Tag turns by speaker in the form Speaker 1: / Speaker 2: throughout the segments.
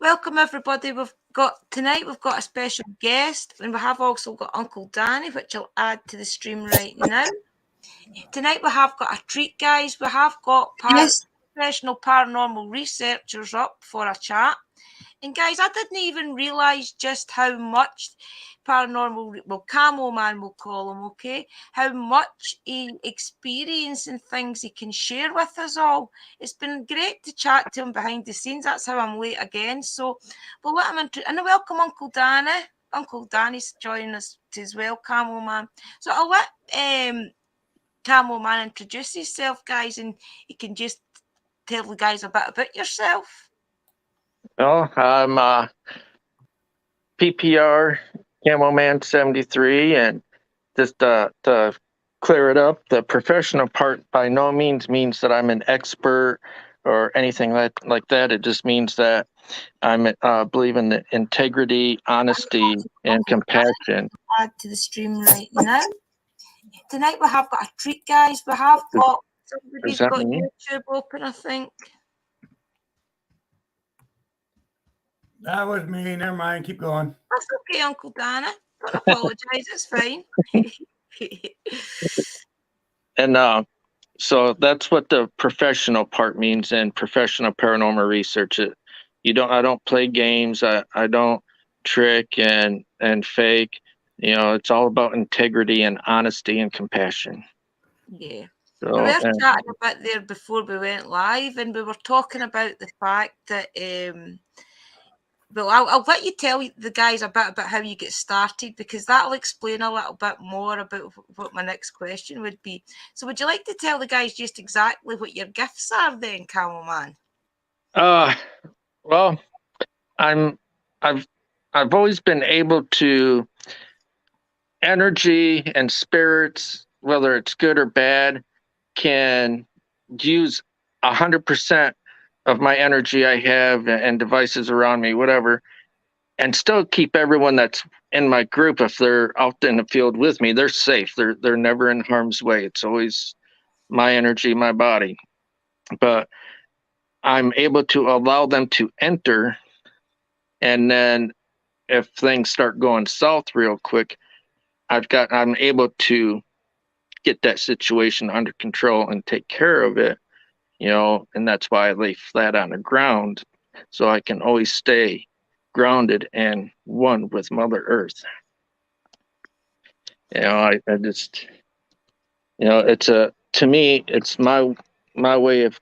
Speaker 1: welcome everybody. We've got a special guest, and we have also got Uncle Danny, which I'll add to the stream right now. Tonight we have got a treat, guys. We have got professional paranormal researchers up for a chat. And guys, I didn't even realise just how much Camo Man we'll call him, okay? How much he experience and things he can share with us all. It's been great to chat to him behind the scenes. That's how I'm late again. So we'll let him and welcome Uncle Danny. Uncle Danny's joining us as well, Camo Man. So I'll let Camo Man introduce himself, guys, and you can just tell the guys a bit about yourself.
Speaker 2: Well, I'm PPR Camo Man 73, and just to clear it up, the professional part by no means means that I'm an expert or anything like that. It just means that I'm believe in the integrity, honesty, and compassion.
Speaker 1: Add to the stream right now. Tonight we have got a treat, guys. We have got somebody's got YouTube open, I think.
Speaker 3: That was me. Never mind. Keep going.
Speaker 1: That's okay, Uncle Dana. Don't apologise. It's fine.
Speaker 2: And so that's what the professional part means in professional paranormal research. I don't play games. I don't trick and fake. It's all about integrity and honesty and compassion.
Speaker 1: Yeah. So, we were chatting a bit there before we went live, and we were talking about the fact that well, I'll let you tell the guys a bit about how you get started, because that'll explain a little bit more about what my next question would be. So would you like to tell the guys just exactly what your gifts are then, Camo Man?
Speaker 2: Well, I've always been able to energy and spirits, whether it's good or bad, can use 100% of my energy I have and devices around me, whatever, and still keep everyone that's in my group, if they're out in the field with me, they're safe. They're never in harm's way. It's always my energy, my body. But I'm able to allow them to enter, and then if things start going south real quick, I'm able to get that situation under control and take care of it. And that's why I lay flat on the ground, so I can always stay grounded and one with Mother Earth. I just, to me, it's my way of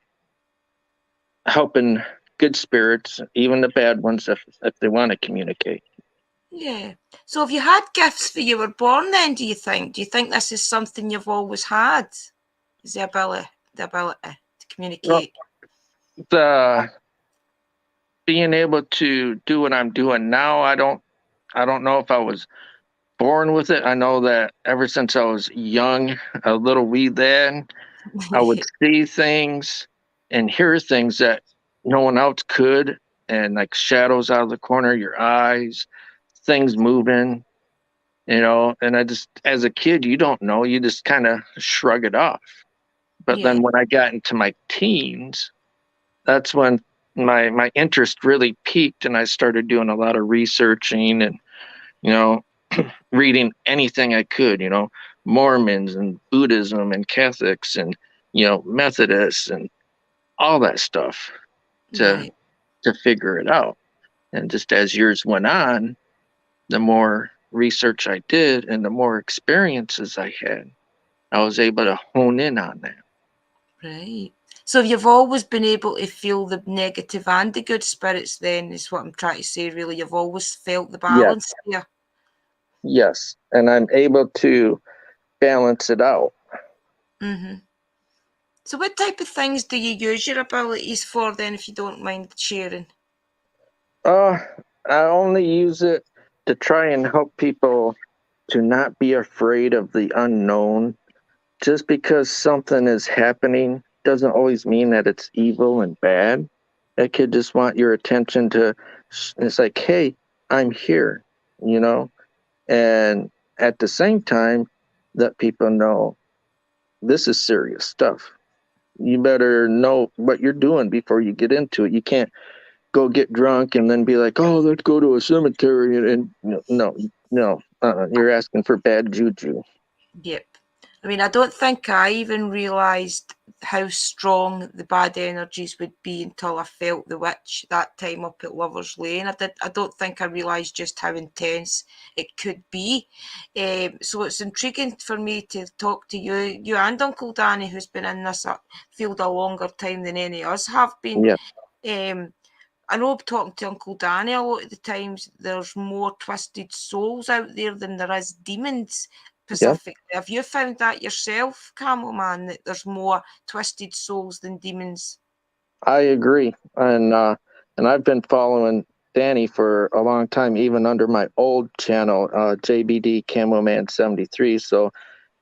Speaker 2: helping good spirits, even the bad ones, if they want to communicate.
Speaker 1: Yeah. So have you had gifts when you were born then, do you think? Do you think this is something you've always had? Is the ability to communicate?
Speaker 2: Well, being able to do what I'm doing now, I don't know if I was born with it. I know that ever since I was young, a little wee then, I would see things and hear things that no one else could, and like shadows out of the corner of your eyes, things moving, and I just, as a kid, you don't know, you just kind of shrug it off. But then when I got into my teens, that's when my interest really peaked, and I started doing a lot of researching and, reading anything I could, Mormons and Buddhism and Catholics and, Methodists and all that stuff to figure it out. And just as years went on, the more research I did and the more experiences I had, I was able to hone in on that.
Speaker 1: Right. So you've always been able to feel the negative and the good spirits then, is what I'm trying to say, really. You've always felt the balance here.
Speaker 2: Yes. And I'm able to balance it out.
Speaker 1: Mm-hmm. So what type of things do you use your abilities for then, if you don't mind sharing?
Speaker 2: I only use it to try and help people to not be afraid of the unknown. Just because something is happening doesn't always mean that it's evil and bad. It could just want your attention to, it's like, hey, I'm here, and at the same time, let people know this is serious stuff. You better know what you're doing before you get into it. You can't go get drunk and then be like, oh, let's go to a cemetery. And no, you're asking for bad juju.
Speaker 1: Yep. I mean, I don't think I even realised how strong the bad energies would be until I felt the witch that time up at Lovers Lane. I don't think I realised just how intense it could be. So it's intriguing for me to talk to you and Uncle Danny, who's been in this field a longer time than any of us have been.
Speaker 2: Yeah.
Speaker 1: I know talking to Uncle Danny a lot of the times there's more twisted souls out there than there is demons specifically. Yep. Have you found that yourself, Camel Man, that there's more twisted souls than demons?
Speaker 2: I agree. And I've been following Danny for a long time, even under my old channel, JBD Camo Man 73. So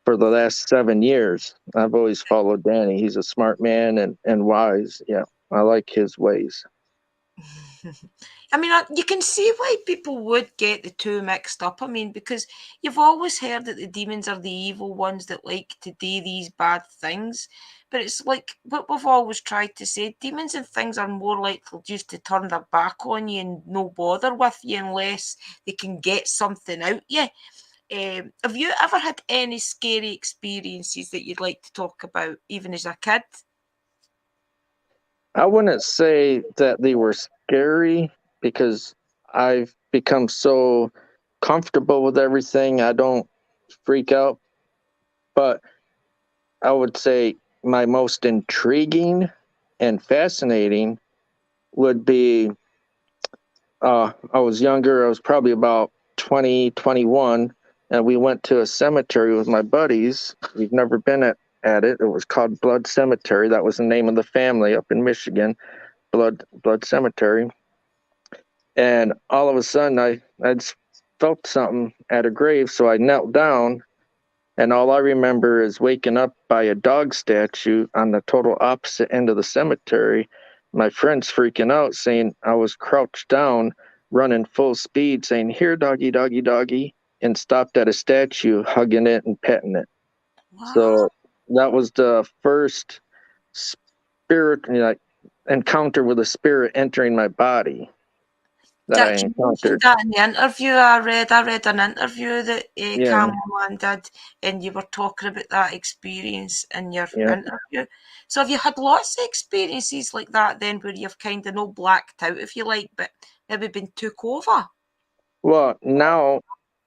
Speaker 2: for the last 7 years, I've always followed Danny. He's a smart man and wise. Yeah, I like his ways.
Speaker 1: I mean, you can see why people would get the two mixed up. I mean, because you've always heard that the demons are the evil ones that like to do these bad things. But it's like what we've always tried to say, demons and things are more likely just to turn their back on you and no bother with you unless they can get something out you. Have you ever had any scary experiences that you'd like to talk about, even as a kid?
Speaker 2: I wouldn't say that they were scary because I've become so comfortable with everything. I don't freak out. But I would say my most intriguing and fascinating would be I was younger. I was probably about 20, 21, and we went to a cemetery with my buddies. We've never been at it. It was called Blood Cemetery. That was the name of the family up in Michigan, Blood Cemetery. And all of a sudden, I just felt something at a grave, so I knelt down. And all I remember is waking up by a dog statue on the total opposite end of the cemetery. My friends freaking out, saying I was crouched down, running full speed, saying, "Here, doggy, doggy, doggy," and stopped at a statue, hugging it and petting it.
Speaker 1: Wow.
Speaker 2: So that was the first spirit, encounter with a spirit entering my body that I encountered.
Speaker 1: That in the interview I read an interview that
Speaker 2: Yeah.
Speaker 1: Cameron did, and you were talking about that experience in your interview. So have you had lots of experiences like that then, where you've kind of not blacked out, if you like, but maybe been took over?
Speaker 2: Well, now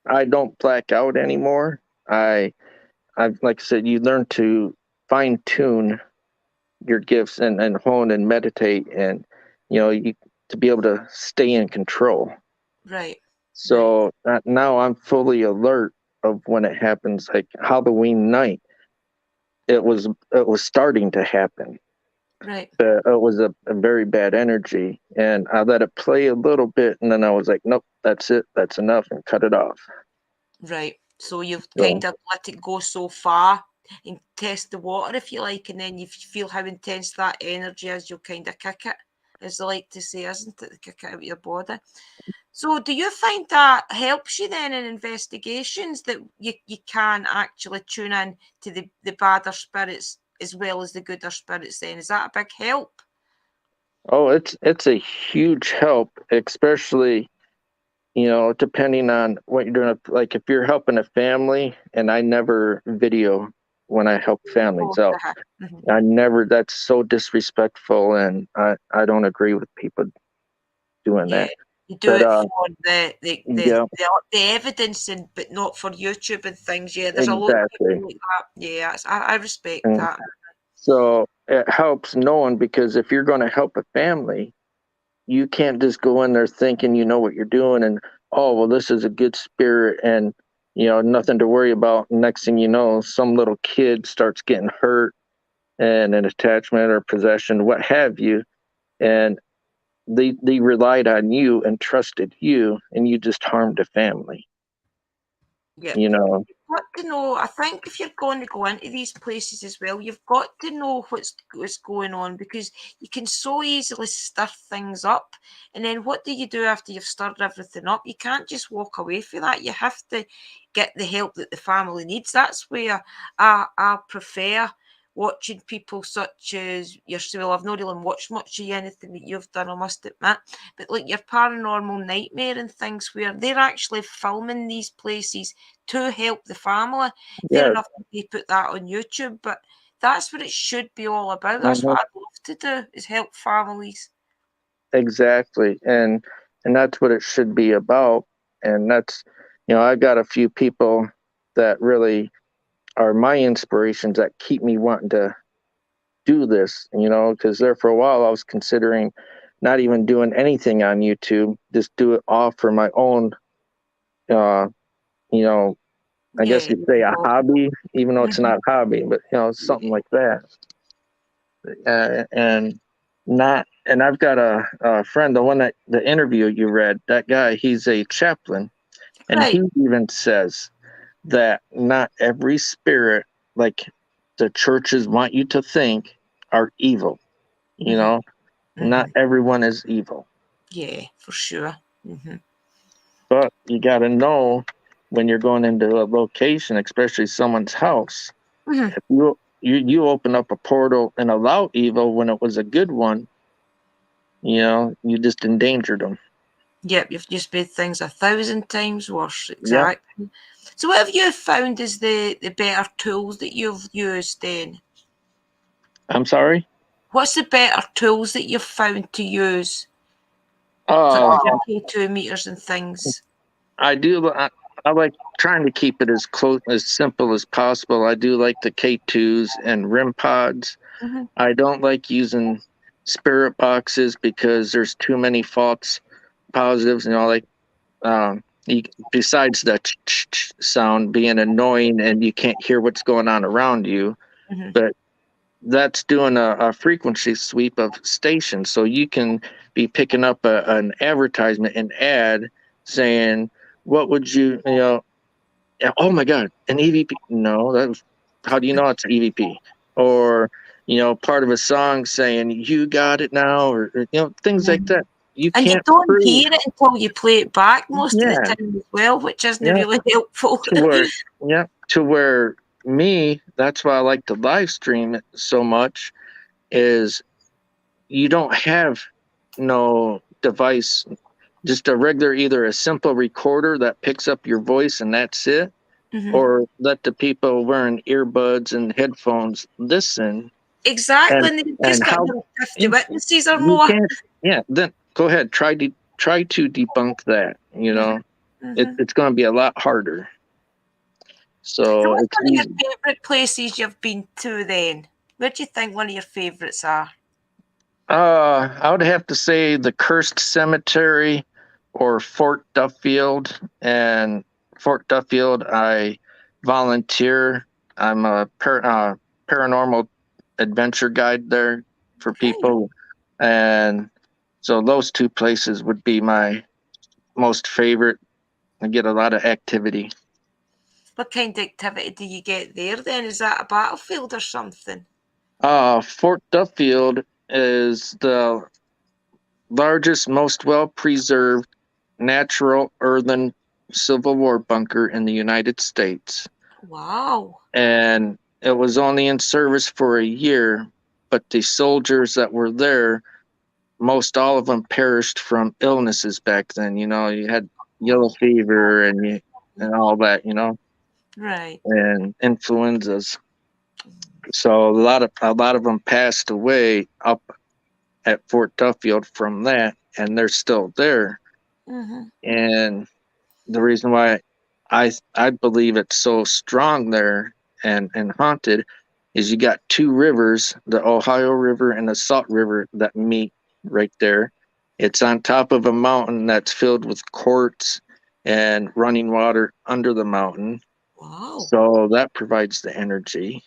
Speaker 2: I don't black out anymore. I've like I said, you learn to fine tune your gifts and hone and meditate, and you to be able to stay in control.
Speaker 1: Right.
Speaker 2: So now I'm fully alert of when it happens. Like Halloween night, it was starting to happen.
Speaker 1: Right.
Speaker 2: It was a very bad energy, and I let it play a little bit, and then I was like, nope, that's it, that's enough, and cut it off.
Speaker 1: Right. So you've kind of let it go so far and test the water, if you like, and then you feel how intense that energy is, you'll kind of kick it, as they like to say, isn't it? Kick it out of your body. So do you find that helps you then in investigations, that you can actually tune in to the badder spirits as well as the gooder spirits then? Is that a big help?
Speaker 2: Oh, it's a huge help, especially depending on what you're doing. Like if you're helping a family, and I never video when I help families out. I never. That's so disrespectful, and I don't agree with people doing that.
Speaker 1: You do it for the evidence, but not for YouTube and things. Yeah, there's a lot of people like that. Yeah, I respect that.
Speaker 2: So it helps knowing, because if you're going to help a family, you can't just go in there thinking you know what you're doing, and oh well, this is a good spirit, and nothing to worry about. Next thing you know, some little kid starts getting hurt, and an attachment or possession, what have you, and they relied on you and trusted you, and you just harmed a family.
Speaker 1: Yeah. You've got to know, I think if you're going to go into these places as well, you've got to know what's going on, because you can so easily stir things up. And then what do you do after you've stirred everything up? You can't just walk away from that. You have to get the help that the family needs. That's where I prefer watching people such as yourself. Well, I've not really watched much of anything that you've done, I must admit, but like your Paranormal Nightmare and things where they're actually filming these places to help the family. Fair
Speaker 2: Yeah.
Speaker 1: enough, they put that on YouTube, but that's what it should be all about. That's
Speaker 2: Mhm.
Speaker 1: what I'd love to do, is help families.
Speaker 2: Exactly. And that's what it should be about. And that's, I've got a few people that really are my inspirations that keep me wanting to do this, because there for a while I was considering not even doing anything on YouTube, just do it all for my own, uh, you know, I guess
Speaker 1: Yeah.
Speaker 2: you'd say a hobby, even though it's not a hobby, but something like that. And not, and I've got a friend, the one that the interview you read, that guy, he's a chaplain, and
Speaker 1: Right.
Speaker 2: he even says that not every spirit, like the churches want you to think, are evil. Not everyone is evil,
Speaker 1: Yeah, for sure.
Speaker 2: but you got to know when you're going into a location, especially someone's house. If you open up a portal and allow evil when it was a good one, you just endangered them.
Speaker 1: Yep, you've just made things 1,000 times worse.
Speaker 2: Yep.
Speaker 1: Exactly. So what have you found is the better tools that you've used then?
Speaker 2: I'm sorry?
Speaker 1: What's the better tools that you've found to use? Such
Speaker 2: Uh,
Speaker 1: as your K2 meters and things.
Speaker 2: I do. I like trying to keep it as close, as simple as possible. I do like the K2s and RIM pods. I don't like using spirit boxes because there's too many false positives. Besides the sound being annoying and you can't hear what's going on around you, but that's doing a frequency sweep of stations. So you can be picking up an advertisement, an ad saying, what would oh my God, an EVP. No, how do you know it's an EVP? Or, part of a song saying, you got it now, or, things like that. You
Speaker 1: And you
Speaker 2: can't
Speaker 1: don't
Speaker 2: prove.
Speaker 1: hear it until you play it back most of the
Speaker 2: Yeah.
Speaker 1: time as well, which isn't
Speaker 2: Yeah.
Speaker 1: really helpful.
Speaker 2: To where me, that's why I like to live stream it so much, is you don't have no device, just a regular, either a simple recorder that picks up your voice and that's it, or let the people wearing earbuds and headphones listen.
Speaker 1: Exactly, and they've just got
Speaker 2: How
Speaker 1: 50 witnesses or
Speaker 2: you
Speaker 1: more.
Speaker 2: can't, then go ahead, try to debunk that. It's going to be a lot harder.
Speaker 1: So
Speaker 2: So
Speaker 1: what's
Speaker 2: it's
Speaker 1: one of your
Speaker 2: easy.
Speaker 1: favourite places you've been to then? Where do you think one of your favourites are?
Speaker 2: I would have to say the Cursed Cemetery or Fort Duffield. And Fort Duffield, I volunteer. I'm a paranormal adventure guide there for people. And so those two places would be my most favorite. I get a lot of activity.
Speaker 1: What kind of activity do you get there then? Is that a battlefield or something?
Speaker 2: Fort Duffield is the largest, most well-preserved natural earthen Civil War bunker in the United States.
Speaker 1: Wow.
Speaker 2: And it was only in service for a year, but the soldiers that were there, most all of them perished from illnesses back then. You had yellow fever and all that,
Speaker 1: Right.
Speaker 2: and influenzas. So a lot of them passed away up at Fort Duffield from that, and they're still there. And the reason why I believe it's so strong there and haunted is you got two rivers, the Ohio River and the Salt River, that meet right there. It's on top of a mountain that's filled with quartz and running water under the mountain.
Speaker 1: Wow.
Speaker 2: So that provides the energy.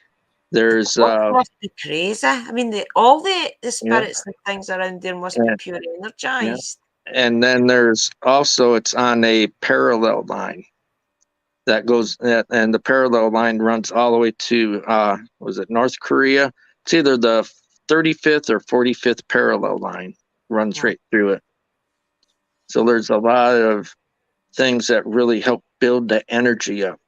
Speaker 2: There's
Speaker 1: Must be crazy. I mean, all the
Speaker 2: yeah,
Speaker 1: spirits and things around there must be pure
Speaker 2: yeah.
Speaker 1: energized.
Speaker 2: And then there's also, it's on a parallel line that goes, and the parallel line runs all the way to was it North Korea? It's either the 35th or 45th parallel line runs right through it. So there's a lot of things that really help build the energy up.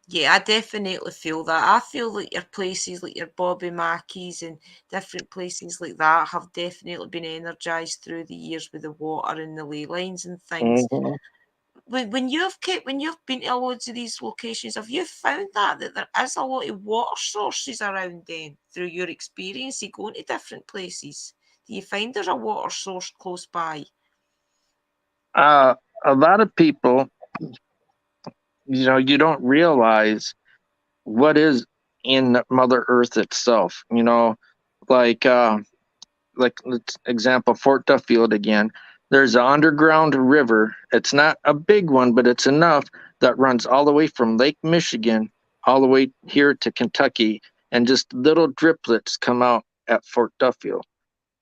Speaker 1: Yeah, I definitely feel that. I feel like your places like your Bobby Mackey's and different places like that have definitely been energised through the years with the water and the ley lines and things.
Speaker 2: Hmm.
Speaker 1: When you've been to loads of these locations, have you found that there is a lot of water sources around then through your experience of going to different places? Do you find there's a water source close by?
Speaker 2: Uh, a lot of people, you don't realize what is in Mother Earth itself. Like let's example Fort Duffield again. There's an underground river. It's not a big one, but it's enough that runs all the way from Lake Michigan all the way here to Kentucky, and just little driplets come out at Fort Duffield.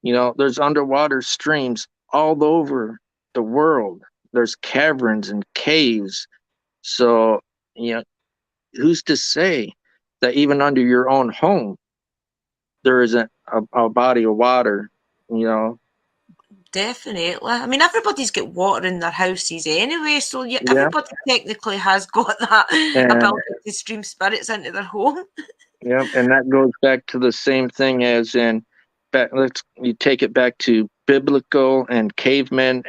Speaker 2: There's underwater streams all over the world. There's caverns and caves. So, you know, who's to say that even under your own home there isn't a body of water, you know?
Speaker 1: Definitely. I mean, everybody's got water in their houses anyway, so
Speaker 2: Yeah.
Speaker 1: everybody technically has got that
Speaker 2: And
Speaker 1: ability to stream spirits into their home.
Speaker 2: yeah, and that goes back to the same thing as in you take it back to biblical and cavemen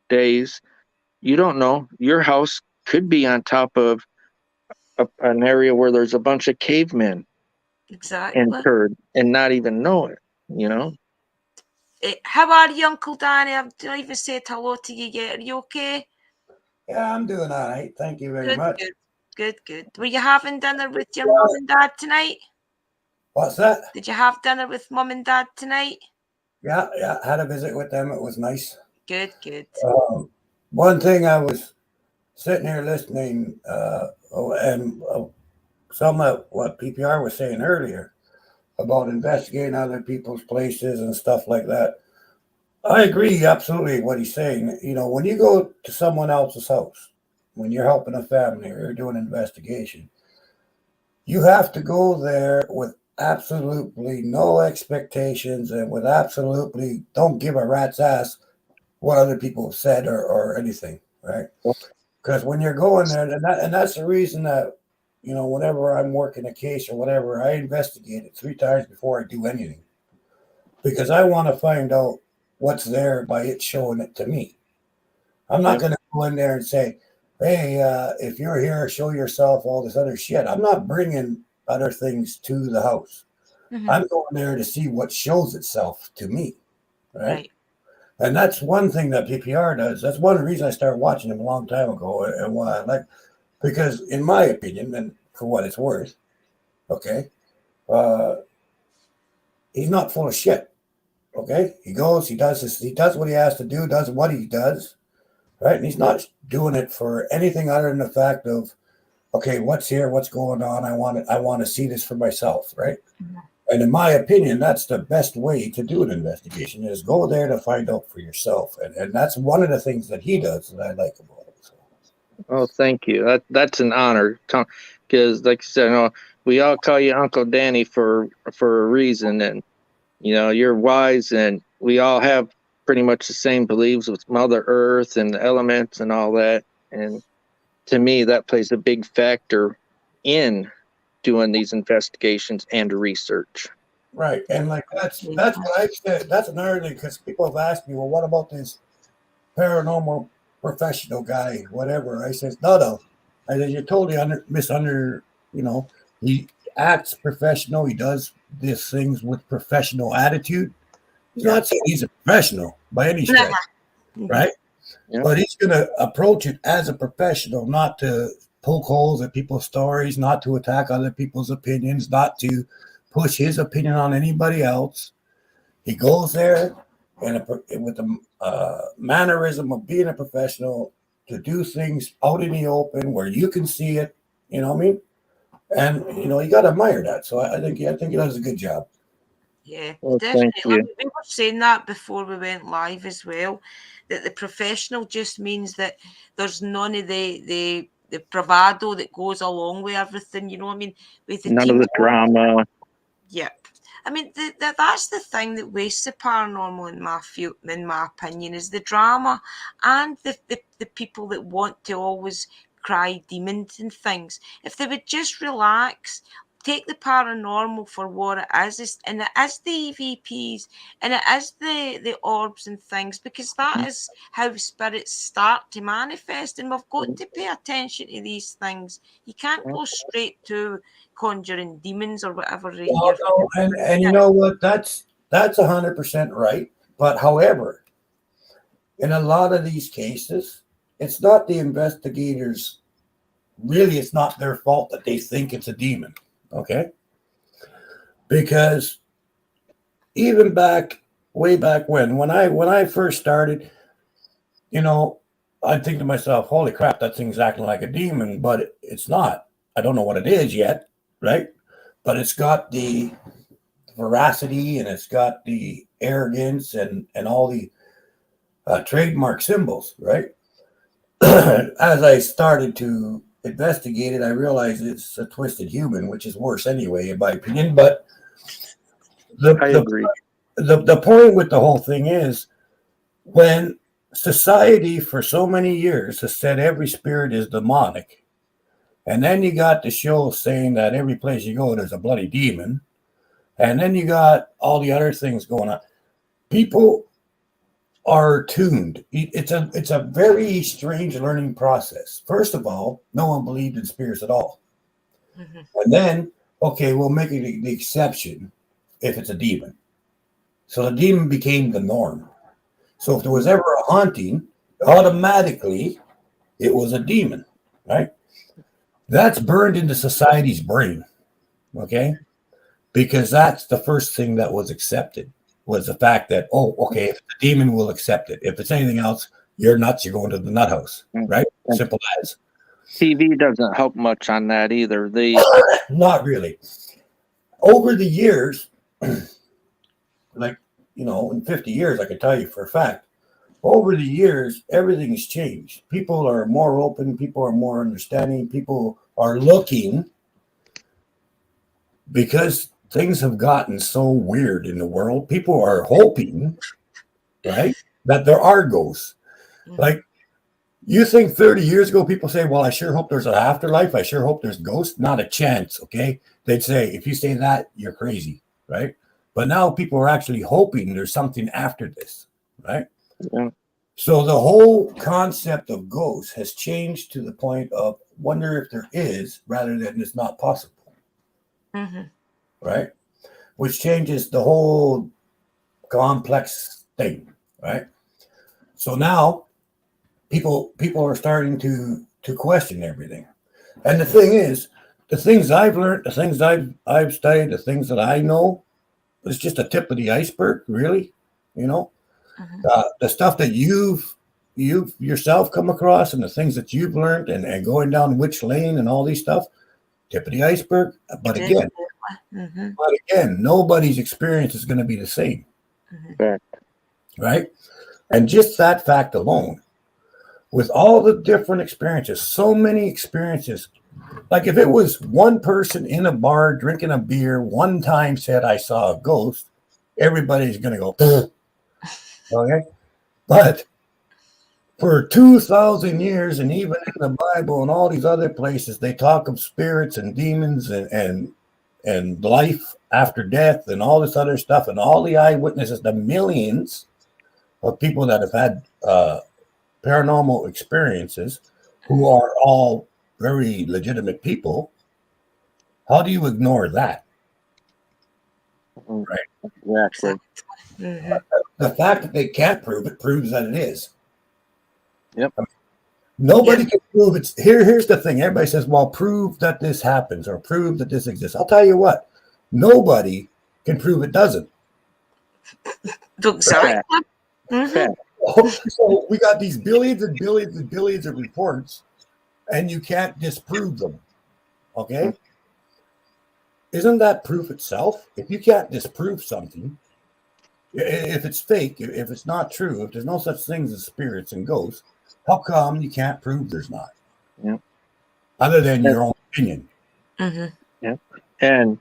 Speaker 2: days. You don't know. Your house could be on top of an area where there's a bunch of cavemen
Speaker 1: Exactly.
Speaker 2: interred and not even know it, you know?
Speaker 1: How are you, Uncle Danny? I've not even said hello to you yet. Are you okay?
Speaker 3: Yeah, I'm doing all right. Thank you very
Speaker 1: Good,
Speaker 3: much.
Speaker 1: good, good, good. Were you having dinner with your mum and dad tonight?
Speaker 3: What's that?
Speaker 1: Did you have dinner with mum and dad tonight?
Speaker 3: Yeah, yeah. Had a visit with them. It was nice.
Speaker 1: Good, good.
Speaker 3: One thing I was sitting here listening, and some of what PPR was saying earlier about investigating other people's places and stuff like that. I agree absolutely what he's saying. When you go to someone else's house, when you're helping a family or you're doing an investigation, you have to go there with absolutely no expectations and with absolutely don't give a rat's ass what other people have said or anything, right? Because when you're going there, and that's the reason that, whenever I'm working a case or whatever, I investigate it 3 times before I do anything. Because I want to find out what's there by it showing it to me. I'm not
Speaker 2: Yep.
Speaker 3: going to go in there and say, hey, if you're here, show yourself, all this other shit. I'm not bringing other things to the house.
Speaker 1: Mhm.
Speaker 3: I'm going there to see what shows itself to me, right?
Speaker 1: Right.
Speaker 3: And that's one thing that PPR does. That's one reason I started watching him a long time ago, and why I like, because in my opinion, and for what it's worth, okay, he's not full of shit. Okay, he goes, he does this, he does what he has to do, does what he does, right? And he's not doing it for anything other than the fact of, okay, what's here, what's going on? I want to see this for myself, right?
Speaker 1: Mhm.
Speaker 3: And in my opinion, that's the best way to do an investigation is go there to find out for yourself. And that's one of the things that he does that I like about it. So.
Speaker 2: Oh, thank you. That's an honor, because, like I said, we all call you Uncle Danny for a reason, and you're wise, and we all have pretty much the same beliefs with Mother Earth and the elements and all that. And to me, that plays a big factor in doing these investigations and research.
Speaker 3: Right. And like that's what I said. That's another thing because people have asked me, well, what about this paranormal professional guy, whatever? I says, no. I said, you're totally he acts professional. He does these things with professional attitude. He's not saying he's a professional by any stretch, right?
Speaker 2: Yeah.
Speaker 3: But he's going to approach it as a professional, not to poke holes at people's stories, not to attack other people's opinions, not to push his opinion on anybody else. He goes there and with the mannerism of being a professional to do things out in the open where you can see it. You know what I mean? And you got to admire that. So I think he does a good job.
Speaker 1: Yeah,
Speaker 2: Well,
Speaker 1: definitely.
Speaker 2: thank you.
Speaker 1: We were saying that before we went live as well, that the professional just means that there's none of the bravado that goes along with everything. You know what I mean? With the
Speaker 2: None of
Speaker 1: team.
Speaker 2: the drama.
Speaker 1: Yep. I mean, that's the thing that wastes the paranormal in my opinion, is the drama and the people that want to always cry demons and things. If they would just relax, take the paranormal for what it is, and it is the EVPs, and it is the orbs and things, because that is how spirits start to manifest, and we've got to pay attention to these things. You can't go straight to conjuring demons or whatever.
Speaker 3: No, and you know what? That's 100% right. But however, in a lot of these cases, it's not the investigators. Really, it's not their fault that they think it's a demon. Okay, because even way back when I first started, I'd think to myself, "Holy crap, that thing's acting like a demon," but it's not. I don't know what it is yet, right? But it's got the veracity and it's got the arrogance and all the trademark symbols, right? As I started to investigate it, I realized it's a twisted human, which is worse anyway, in my opinion. But
Speaker 2: I agree.
Speaker 3: The point with the whole thing is, when society for so many years has said every spirit is demonic, and then you got the show saying that every place you go there's a bloody demon, and then you got all the other things going on, people are tuned. It's a very strange learning process. First of all, no one believed in spirits at all. And then, okay, we'll make it the exception if it's a demon. So the demon became the norm. So if there was ever a haunting, automatically it was a demon, right? That's burned into society's brain, okay? Because that's the first thing that was accepted, was the fact that, oh, okay, if the demon, will accept it. If it's anything else, you're nuts, you're going to the nut house, right? Simple as.
Speaker 2: TV doesn't help much on that either.
Speaker 3: Not really. Over the years, like, in 50 years, I can tell you for a fact, over the years, everything has changed. People are more open, people are more understanding, people are looking, because things have gotten so weird in the world. People are hoping, right, that there are ghosts. Like, you think 30 years ago, people say, well, I sure hope there's an afterlife. I sure hope there's ghosts. Not a chance, okay? They'd say, if you say that, you're crazy, right? But now people are actually hoping there's something after this, right?
Speaker 2: Yeah.
Speaker 3: So the whole concept of ghosts has changed to the point of wonder if there is, rather than it's not possible. Right? Which changes the whole complex thing, right? So now people are starting to question everything. And the thing is, the things I've learned, the things I've studied, the things that I know, is just a tip of the iceberg, really. The stuff that you've yourself come across, and the things that you've learned, and going down which lane and all these stuff, tip of the iceberg. But again, nobody's experience is going to be the same. Right? And just that fact alone, with all the different experiences, so many experiences, like if it was one person in a bar drinking a beer one time said, I saw a ghost, everybody's going to go, okay? But for 2,000 years, and even in the Bible and all these other places, they talk of spirits and demons and life after death and all this other stuff, and all the eyewitnesses, the millions of people that have had paranormal experiences, who are all very legitimate people. How do you ignore that? Right?
Speaker 2: Exactly.
Speaker 3: The fact that they can't prove it proves that it is.
Speaker 2: Yep.
Speaker 3: Nobody can prove it's here. Here's the thing. Everybody says, well, prove that this happens or prove that this exists. I'll tell you what, nobody can prove it doesn't.
Speaker 1: Exactly.
Speaker 3: So we got these billions and billions and billions of reports, and you can't disprove them. Okay? Isn't that proof itself? If you can't disprove something, if it's fake, if it's not true, if there's no such things as spirits and ghosts, how come you can't prove there's not?
Speaker 2: Yeah.
Speaker 3: Other than your own opinion.
Speaker 2: Yeah. And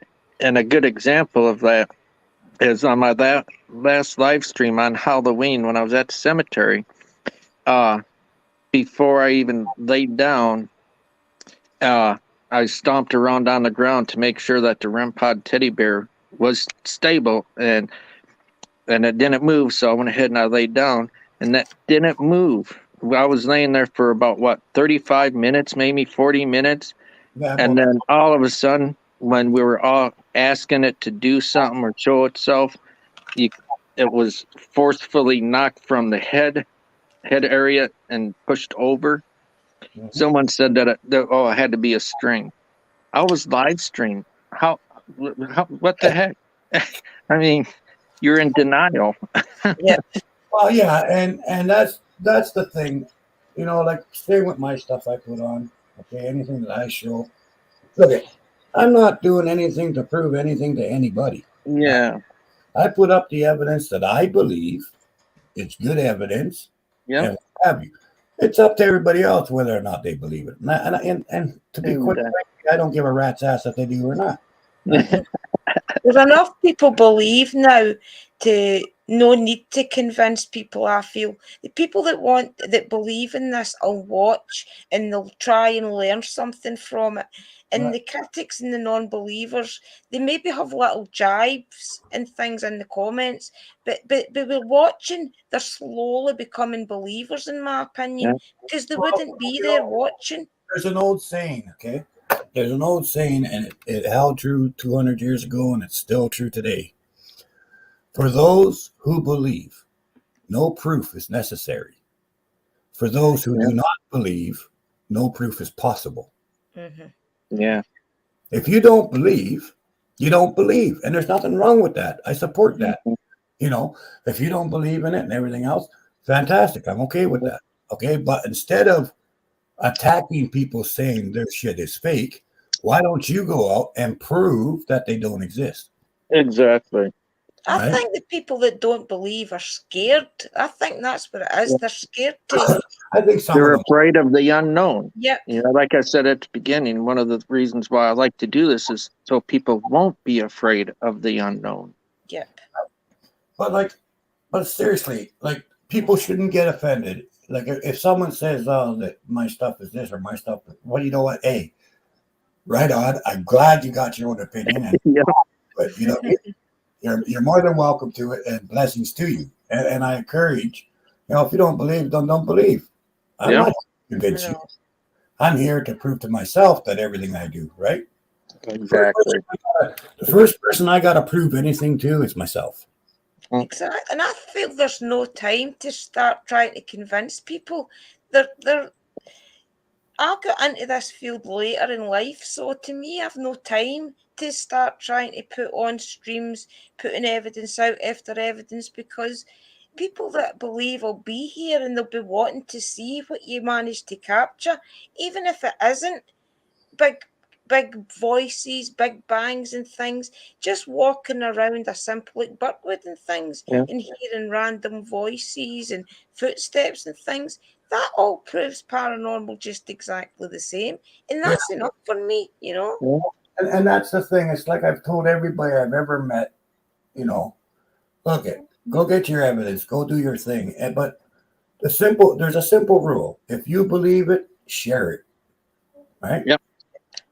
Speaker 2: a good example of that is on my last live stream on Halloween when I was at the cemetery. Before I even laid down, I stomped around on the ground to make sure that the REM pod teddy bear was stable, and it didn't move. So I went ahead and I laid down, and that didn't move. I was laying there for about 35 minutes, maybe 40 minutes.
Speaker 3: Yeah,
Speaker 2: And then all of a sudden, when we were all asking it to do something or show itself, it was forcefully knocked from the head area and pushed over. Someone said that it had to be a string. I was live streamed. How what the heck? I mean, you're in denial.
Speaker 1: Yeah.
Speaker 3: Well, yeah, and that's the thing, like same with my stuff I put on. Okay, anything that I show. Look, I'm not doing anything to prove anything to anybody.
Speaker 2: Yeah.
Speaker 3: I put up the evidence that I believe it's good evidence,
Speaker 2: Yeah.
Speaker 3: and what have you. It's up to everybody else whether or not they believe it. And to be quite frank, I don't give a rat's ass if they do or not.
Speaker 1: There's enough people believe now to no need to convince people. I feel the people that believe in this will watch and they'll try and learn something from it. And
Speaker 3: Right.
Speaker 1: the critics and the non-believers, they maybe have little jibes and things in the comments, but we're watching. They're slowly becoming believers, in my opinion, because they wouldn't be there watching.
Speaker 3: There's an old saying, okay? There's an old saying, and it held true 200 years ago, and it's still true today. For those who believe, no proof is necessary. For those who do not believe, no proof is possible.
Speaker 1: Mm-hmm.
Speaker 2: Yeah.
Speaker 3: If you don't believe, you don't believe. And there's nothing wrong with that. I support that. If you don't believe in it and everything else, fantastic. I'm okay with that. Okay. But instead of attacking people saying their shit is fake, why don't you go out and prove that they don't exist?
Speaker 2: Exactly.
Speaker 1: I think the people that don't believe are scared. I think that's what it is. They're scared to.
Speaker 3: I think
Speaker 2: they're afraid of the unknown.
Speaker 1: Yeah.
Speaker 2: Like I said at the beginning, one of the reasons why I like to do this is so people won't be afraid of the unknown.
Speaker 1: Yep.
Speaker 3: But seriously, people shouldn't get offended. Like if someone says, "Oh, that my stuff is this or my stuff," well, you know what? Hey, right on. I'm glad you got your own opinion, but you're more than welcome to it, and blessings to you. And I encourage, if you don't believe, don't believe. I'm not convinced you. I'm here to prove to myself that everything I do, right?
Speaker 2: Exactly.
Speaker 3: The first person I got to prove anything to is myself.
Speaker 1: Exactly. And I feel there's no time to start trying to convince people. I'll get into this field later in life, so to me, I've no time to start trying to put on streams, putting evidence out after evidence, because people that believe will be here and they'll be wanting to see what you manage to capture, even if it isn't big voices, big bangs and things, just walking around a simple like Burkwood and things and hearing random voices and footsteps and things. That all proves paranormal just exactly the same. And that's enough for me,
Speaker 3: Yeah. And that's the thing. It's like I've told everybody I've ever met, look go get your evidence, go do your thing. But there's a simple rule. If you believe it, share it. Right?
Speaker 2: Yep.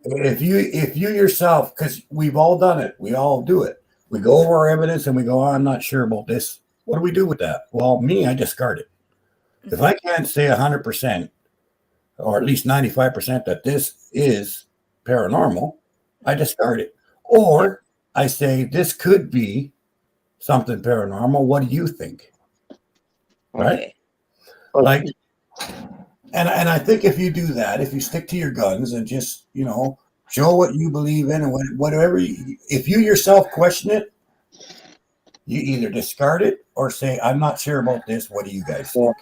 Speaker 3: If you yourself, because we've all done it, we all do it. We go over our evidence and we go, I'm not sure about this. What do we do with that? Well, I discard it. If I can't say 100% or at least 95% that this is paranormal, I discard it. Or I say, this could be something paranormal. What do you think? Right?
Speaker 2: Okay.
Speaker 3: And I think if you do that, if you stick to your guns and just, show what you believe in and whatever, if you yourself question it, you either discard it or say, I'm not sure about this. What do you guys think?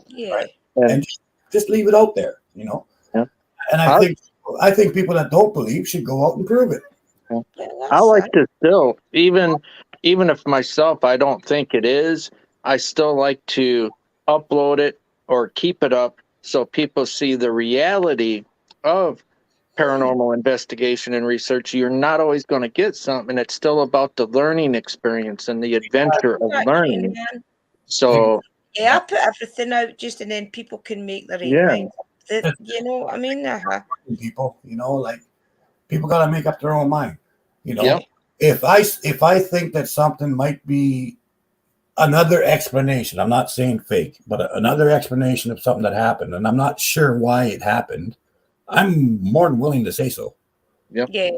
Speaker 1: Yeah.
Speaker 3: Right? And just leave it out there, Yeah. And I think people that don't believe should go out and prove it.
Speaker 2: I like to still, even if myself, I don't think it is, I still like to upload it or keep it up so people see the reality of paranormal investigation and research. You're not always going to get something. It's still about the learning experience and the adventure of learning. So
Speaker 1: I put everything out and then people can make their own mind. You know what I mean?
Speaker 3: People, like people got to make up their own mind.
Speaker 2: Yep.
Speaker 3: If I think that something might be another explanation, I'm not saying fake, but another explanation of something that happened, and I'm not sure why it happened, I'm more than willing to say so.
Speaker 2: Yep.
Speaker 1: Yeah.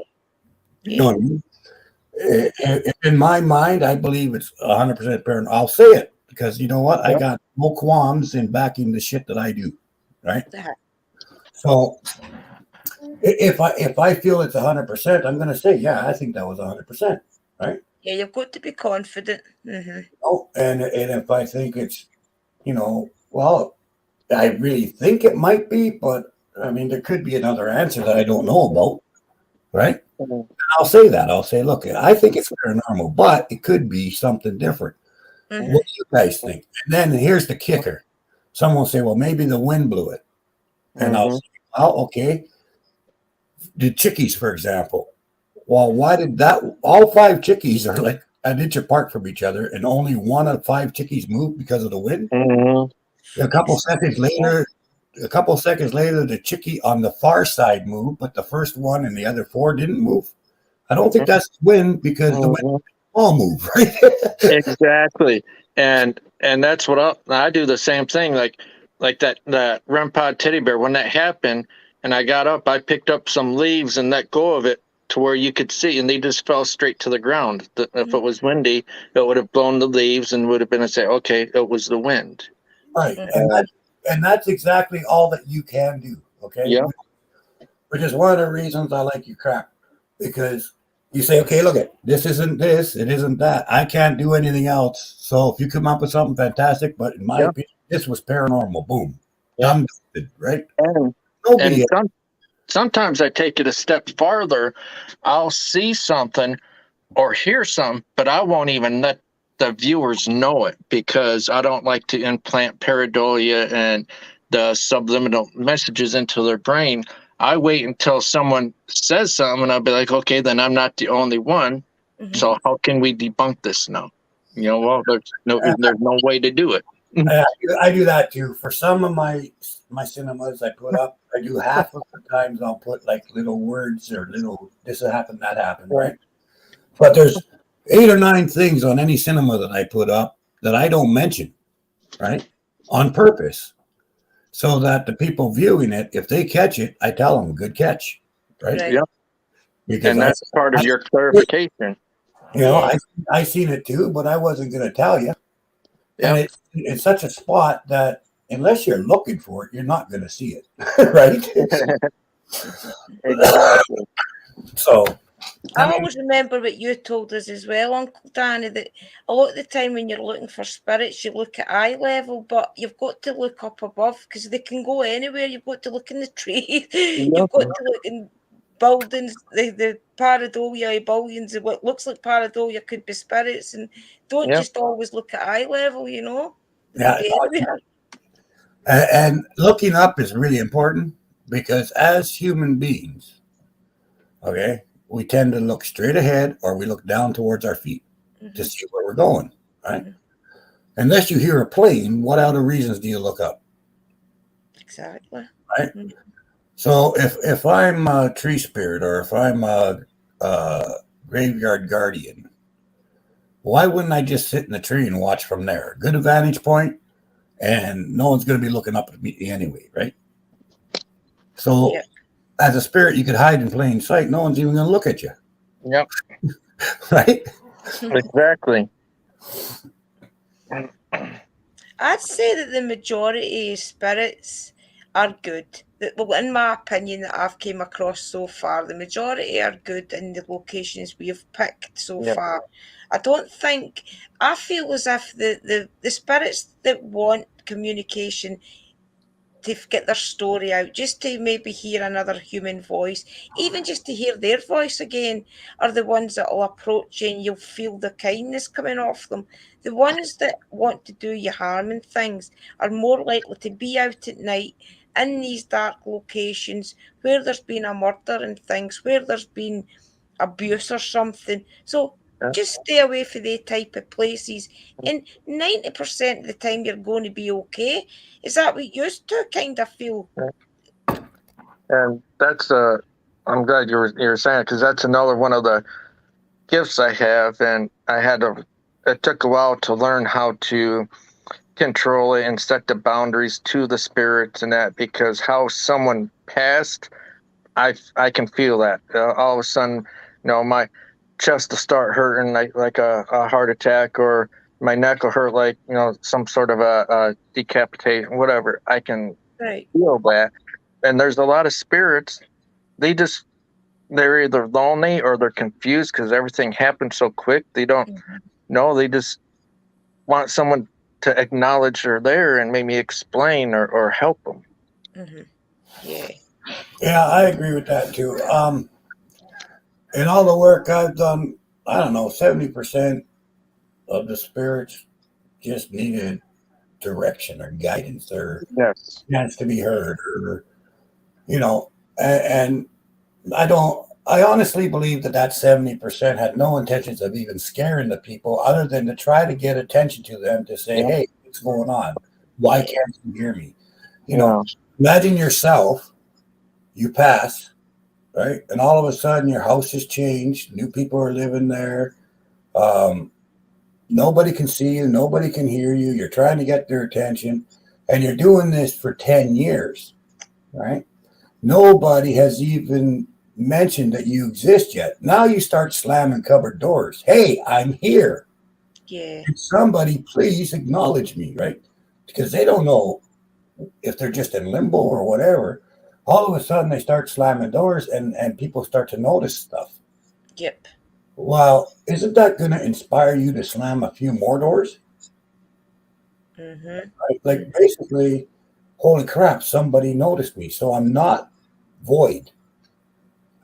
Speaker 3: You know what I mean? In my mind, I believe it's 100% parent. I'll say it because you know what? I
Speaker 2: Yep.
Speaker 3: got no qualms in backing the shit that I do, right?
Speaker 1: Uh-huh.
Speaker 3: So if I feel it's 100%, I'm going to say, yeah, I think that was 100%, right?
Speaker 1: Yeah, you've got to be confident. Mm-hmm.
Speaker 3: Oh, and if I think it's, well, I really think it might be, but I mean, there could be another answer that I don't know about, right?
Speaker 2: Mhm.
Speaker 3: I'll say that. I'll say, look, I think it's paranormal, but it could be something different.
Speaker 1: Mm-hmm.
Speaker 3: What do you guys think? And then here's the kicker. Someone will say, well, maybe the wind blew it. And I'll say, well, okay. The chickies, for example. Well, why did that? All 5 chickies are like an inch apart from each other, and only 1 of 5 chickies moved because of the wind.
Speaker 2: Mhm.
Speaker 3: A couple seconds later, the chickie on the far side moved, but the first one and the other 4 didn't move. I don't think that's the wind because the wind
Speaker 2: Mhm.
Speaker 3: all move, right?
Speaker 2: Exactly. And that's what I do the same thing. Like that REM pod teddy bear. When that happened, and I got up, I picked up some leaves and let go of it to where you could see, and they just fell straight to the ground. If it was windy, it would have blown the leaves and would have been say, okay, it was the wind.
Speaker 3: Right,
Speaker 1: Mhm.
Speaker 3: and that's exactly all that you can do. Okay,
Speaker 2: Yeah.
Speaker 3: which is one of the reasons I like your crap, because you say, okay, look at this isn't this, it isn't that. I can't do anything else. So if you come up with something fantastic, but in my
Speaker 2: Yeah.
Speaker 3: opinion, this was paranormal. Boom,
Speaker 2: Yeah.
Speaker 3: done, right?
Speaker 2: And
Speaker 3: No
Speaker 2: and
Speaker 3: BS.
Speaker 2: sometimes I take it a step farther. I'll see something or hear something, but I won't even let the viewers know it because I don't like to implant pareidolia and the subliminal messages into their brain. I wait until someone says something and I'll be like, okay, then I'm not the only one.
Speaker 1: Mhm.
Speaker 2: So how can we debunk this now? Well, there's no way to do it.
Speaker 3: I do that too. For some of my cinemas I put up, I do half of the times I'll put like little words or little this happened, that happened, right? But there's 8 or 9 things on any cinema that I put up that I don't mention, right? On purpose. So that the people viewing it, if they catch it, I tell them good catch, right?
Speaker 1: Right.
Speaker 2: Yeah.
Speaker 3: Because
Speaker 2: And that's part of your clarification.
Speaker 1: Yeah.
Speaker 3: I seen it too, but I wasn't going to tell you.
Speaker 2: Yeah.
Speaker 3: And it's such a spot that unless you're looking for it, you're not going to see it, right?
Speaker 2: Exactly.
Speaker 3: So
Speaker 1: I always remember what you told us as well, Uncle Danny, that a lot of the time when you're looking for spirits, you look at eye level, but you've got to look up above because they can go anywhere. You've got to look in the trees.
Speaker 2: Yeah.
Speaker 1: You've got to look in buildings, the pareidolia buildings, what looks like pareidolia could be spirits, and don't
Speaker 2: Yeah.
Speaker 1: just always look at eye level, They
Speaker 3: yeah,
Speaker 1: can be anywhere.
Speaker 3: and looking up is really important because as human beings, okay, we tend to look straight ahead or we look down towards our feet to see where we're going, right?
Speaker 1: Mhm.
Speaker 3: Unless you hear a plane, what other reasons do you look up,
Speaker 1: Exactly.
Speaker 3: right?
Speaker 1: Mhm.
Speaker 3: So if I'm a tree spirit or if I'm a graveyard guardian, why wouldn't I just sit in the tree and watch from there? Good vantage point, and no one's going to be looking up at me anyway, right? So
Speaker 1: Yeah.
Speaker 3: as a spirit, you could hide in plain sight. No one's even going to look at you,
Speaker 2: Yep.
Speaker 3: right?
Speaker 2: Exactly.
Speaker 1: I'd say that the majority of spirits are good. Well, in my opinion, that I've came across so far, the majority are good in the locations we've picked so
Speaker 2: Yep.
Speaker 1: far. I feel as if the spirits that want communication to get their story out, just to maybe hear another human voice, even just to hear their voice again, are the ones that will approach you and you'll feel the kindness coming off them. The ones that want to do you harm and things are more likely to be out at night in these dark locations where there's been a murder and things, where there's been abuse or something. So
Speaker 2: Yeah.
Speaker 1: just stay away from the type of places. And 90% of the time you're going to be okay. Is that what you used to kind of feel
Speaker 2: And that's I'm glad you're saying it, because that's another one of the gifts I have, and it took a while to learn how to control it and set the boundaries to the spirits and that, because how someone passed, I can feel that. All of a sudden, my chest will start hurting like a heart attack, or my neck will hurt like some sort of a decapitation, whatever. I can
Speaker 1: Right.
Speaker 2: feel that. And there's a lot of spirits. They're either lonely or they're confused because everything happened so quick. They don't know. They just want someone to acknowledge they're there and maybe explain or help them.
Speaker 1: Mm-hmm. Yeah.
Speaker 3: Yeah, I agree with that too. In all the work I've done, I don't know, 70% of the spirits just needed direction or guidance or
Speaker 2: Yes.
Speaker 3: chance to be heard, or and I honestly believe that 70% had no intentions of even scaring the people other than to try to get attention to them to say, hey, what's going on? Why can't you hear me? Imagine yourself, you pass, right? And all of a sudden your house has changed. New people are living there. Nobody can see you. Nobody can hear you. You're trying to get their attention. And you're doing this for 10 years, right? Nobody has even mentioned that you exist yet. Now you start slamming cupboard doors. Hey, I'm here.
Speaker 1: Yeah.
Speaker 3: Can somebody please acknowledge me, right? Because they don't know if they're just in limbo or whatever. All of a sudden they start slamming doors and people start to notice stuff.
Speaker 1: Yep.
Speaker 3: Well, isn't that going to inspire you to slam a few more doors?
Speaker 1: Mm-hmm.
Speaker 3: Right? Like basically, holy crap, somebody noticed me. So I'm not void.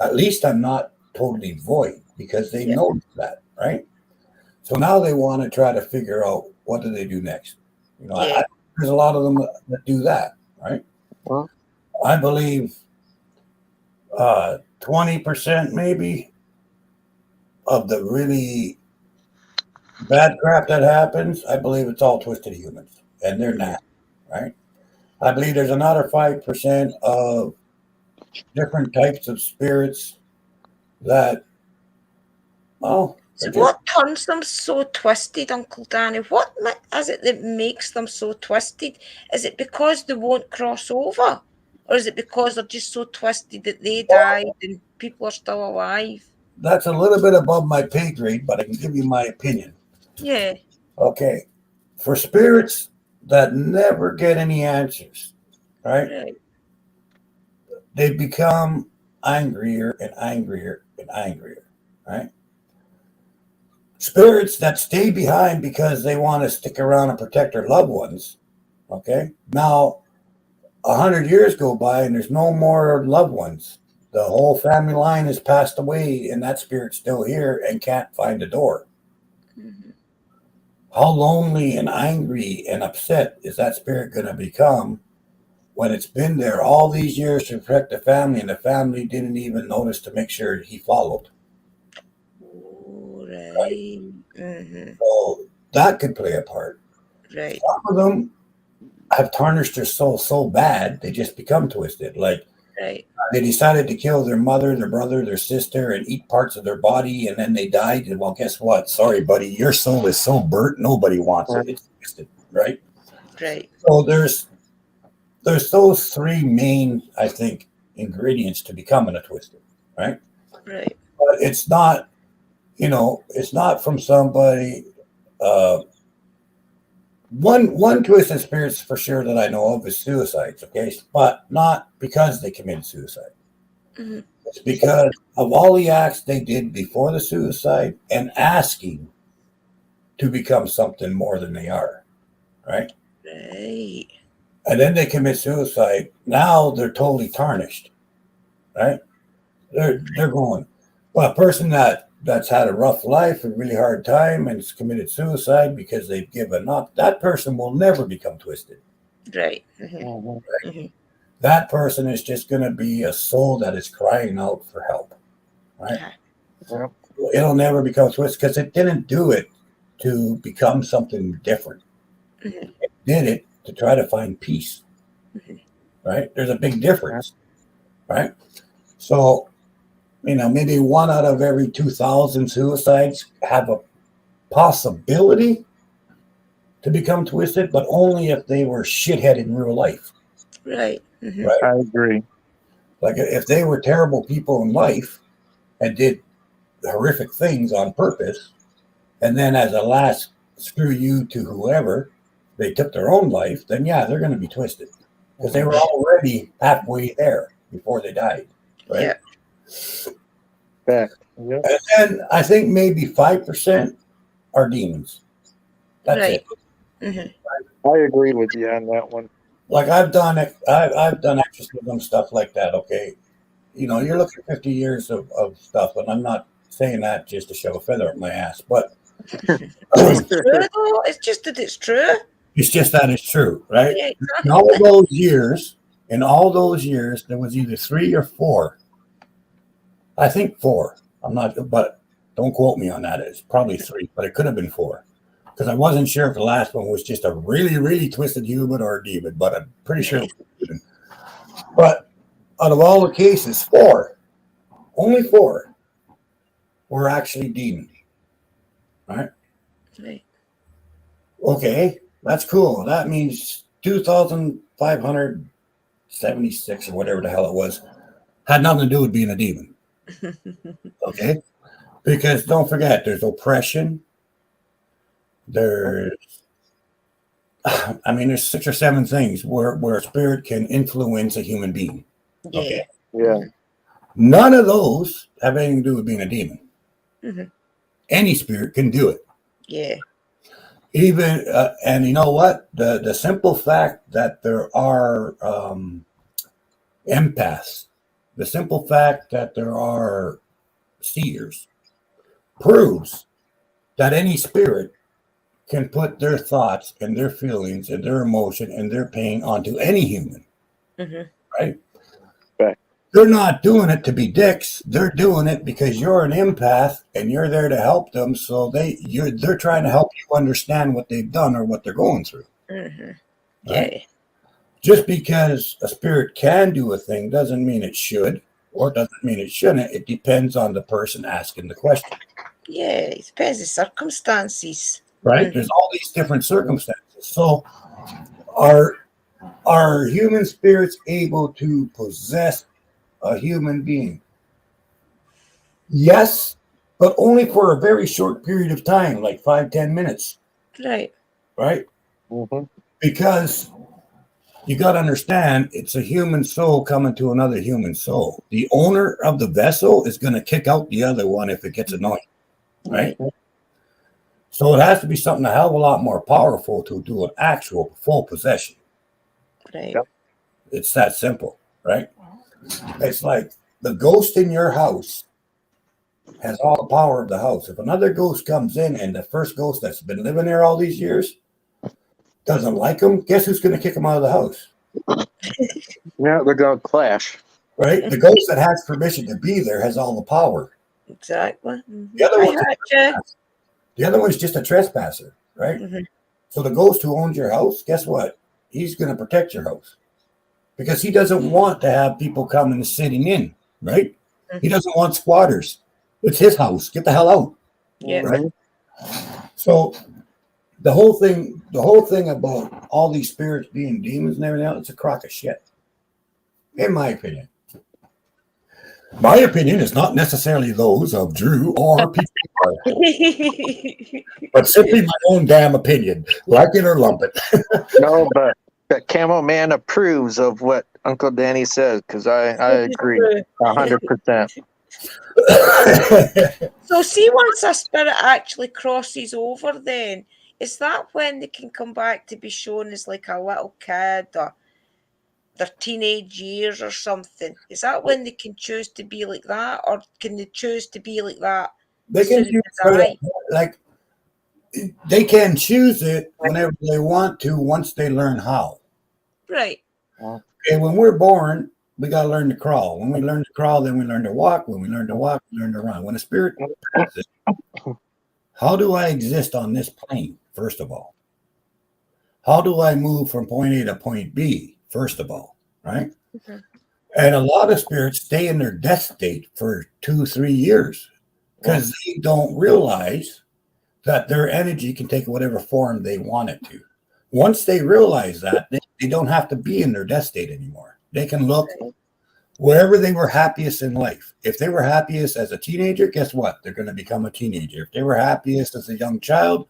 Speaker 3: At least I'm not totally void because they noticed that, right? So now they want to try to figure out what do they do next. There's a lot of them that do that, right?
Speaker 2: Well,
Speaker 3: I believe 20% maybe of the really bad crap that happens, I believe it's all twisted humans, and they're not, right? I believe there's another 5% of different types of spirits that,
Speaker 1: So what turns them so twisted, Uncle Danny? What is it that makes them so twisted? Is it because they won't cross over? Or is it because they're just so twisted that they died and people are still alive?
Speaker 3: that's a little bit above my pay grade, but I can give you my opinion.
Speaker 1: Yeah.
Speaker 3: Okay. For spirits that never get any answers, right?
Speaker 1: Right.
Speaker 3: They become angrier and angrier and angrier, right? Spirits that stay behind because they want to stick around and protect their loved ones, okay? Now, 100 years go by and there's no more loved ones. The whole family line has passed away and that spirit's still here and can't find a door.
Speaker 1: Mm-hmm.
Speaker 3: How lonely and angry and upset is that spirit going to become when it's been there all these years to protect the family and the family didn't even notice to make sure he followed?
Speaker 1: Oh, right. Mm-hmm.
Speaker 3: So that could play a part.
Speaker 1: Right.
Speaker 3: Some of them have tarnished their soul so bad they just become twisted. Like
Speaker 1: Right.
Speaker 3: they decided to kill their mother, their brother, their sister, and eat parts of their body, and then they died. And well, guess what? Sorry, buddy, your soul is so burnt, nobody wants it. It's twisted, right?
Speaker 1: Right.
Speaker 3: So there's those three main, I think, ingredients to becoming a twisted, right?
Speaker 1: Right.
Speaker 3: But it's not, it's not from somebody. One twisted spirits for sure that I know of is suicides, okay, but not because they committed suicide.
Speaker 1: Mm-hmm.
Speaker 3: It's because of all the acts they did before the suicide and asking to become something more than they are, right?
Speaker 1: Right.
Speaker 3: And then they commit suicide. Now they're totally tarnished, right? They're going. Well, a person that's had a rough life, a really hard time, and has committed suicide because they've given up, that person will never become twisted.
Speaker 1: Right. Mm-hmm.
Speaker 3: Right?
Speaker 1: Mm-hmm.
Speaker 3: That person is just going to be a soul that is crying out for help, right?
Speaker 1: Uh-huh.
Speaker 3: It'll never become twisted because it didn't do it to become something different.
Speaker 1: Mm-hmm.
Speaker 3: It did it to try to find peace,
Speaker 1: Mm-hmm.
Speaker 3: right? There's a big difference. right? So, maybe 1 out of every 2,000 suicides have a possibility to become twisted, but only if they were shithead in real life,
Speaker 1: Right.
Speaker 3: right?
Speaker 2: I agree.
Speaker 3: Like if they were terrible people in life and did horrific things on purpose, and then as a last screw you to whoever, they took their own life, then yeah, they're going to be twisted because they were already halfway there before they died, right?
Speaker 1: Yeah.
Speaker 2: Back. Yep.
Speaker 3: And then I think maybe 5% are demons. That's
Speaker 1: Right.
Speaker 3: it.
Speaker 2: I agree with you on that one.
Speaker 3: Like I've done exorcism stuff like that. Okay, you're looking at 50 years of stuff, and I'm not saying that just to shove a feather up my ass, but
Speaker 1: It's true, though. It's just that it's true.
Speaker 3: it's just that it's true, right?
Speaker 1: Yeah,
Speaker 3: In all those years, there was either 3 or 4. I think 4. I'm not, but don't quote me on that. It's probably 3, but it could have been 4. Because I wasn't sure if the last one was just a really, really twisted human or a demon, but I'm pretty sure it was a demon. But out of all the cases, 4, only 4 were actually demons. Right?
Speaker 1: Right.
Speaker 3: Okay, that's cool. That means 2,576 or whatever the hell it was had nothing to do with being a demon. Okay? Because don't forget, there's oppression. There's 6 or 7 things where a spirit can influence a human being.
Speaker 1: Yeah.
Speaker 3: Okay.
Speaker 2: Yeah.
Speaker 3: None of those have anything to do with being a demon.
Speaker 1: Mhm.
Speaker 3: Any spirit can do it.
Speaker 1: Yeah.
Speaker 3: Even and you know what? The simple fact that there are empaths, the simple fact that there are seers, proves that any spirit can put their thoughts and their feelings and their emotion and their pain onto any human, right?
Speaker 2: Right.
Speaker 3: They're not doing it to be dicks. They're doing it because you're an empath and you're there to help them. So they're trying to help you understand what they've done or what they're going through.
Speaker 1: Yeah.
Speaker 3: Right? Just because a spirit can do a thing doesn't mean it should, or doesn't mean it shouldn't. It depends on the person asking the question.
Speaker 1: Yeah. It depends on the circumstances.
Speaker 3: Right? There's all these different circumstances. So are human spirits able to possess a human being? Yes, but only for a very short period of time, like 5-10 minutes.
Speaker 1: Right.
Speaker 3: Right?
Speaker 2: Mm-hmm.
Speaker 3: Because you got to understand, it's a human soul coming to another human soul. The owner of the vessel is going to kick out the other one if it gets annoying. Right? So it has to be something a hell of a lot more powerful to do an actual full possession.
Speaker 1: Right.
Speaker 2: Yep.
Speaker 3: It's that simple, right? It's like the ghost in your house has all the power of the house. If another ghost comes in and the first ghost that's been living there all these years doesn't like him, guess who's going to kick him out of the house?
Speaker 2: Yeah, they're going to clash.
Speaker 3: Right? The ghost that has permission to be there has all the power.
Speaker 1: Exactly.
Speaker 3: The other one's just a trespasser, right? So the ghost who owns your house, guess what? He's going to protect your house because he doesn't want to have people coming and sitting in, right? He doesn't want squatters. It's his house. Get the hell out.
Speaker 1: Yeah.
Speaker 3: Right? So the whole thing about all these spirits being demons and everything else, it's a crock of shit, in my opinion. My opinion is not necessarily those of Drew or people, but simply my own damn opinion. Like it or lump it.
Speaker 2: No, but Camo Man approves of what Uncle Danny says because I agree 100%.
Speaker 1: So see, once a spirit actually crosses over, then is that when they can come back to be shown as like a little kid or their teenage years or something? Is that when they can choose to be like that, or can they choose to be like that?
Speaker 3: They can choose they can choose it whenever they want to once they learn how.
Speaker 1: Right.
Speaker 3: Okay, when we're born, we got to learn to crawl. When we learn to crawl, then we learn to walk. When we learn to walk, we learn to run. When a spirit passes, how do I exist on this plane, first of all? How do I move from point A to point B, first of all, right? And a lot of spirits stay in their death state for 2-3 years because they don't realize that their energy can take whatever form they want it to. Once they realize that, they don't have to be in their death state anymore. They can look wherever they were happiest in life. If they were happiest as a teenager, guess what? They're going to become a teenager. If they were happiest as a young child,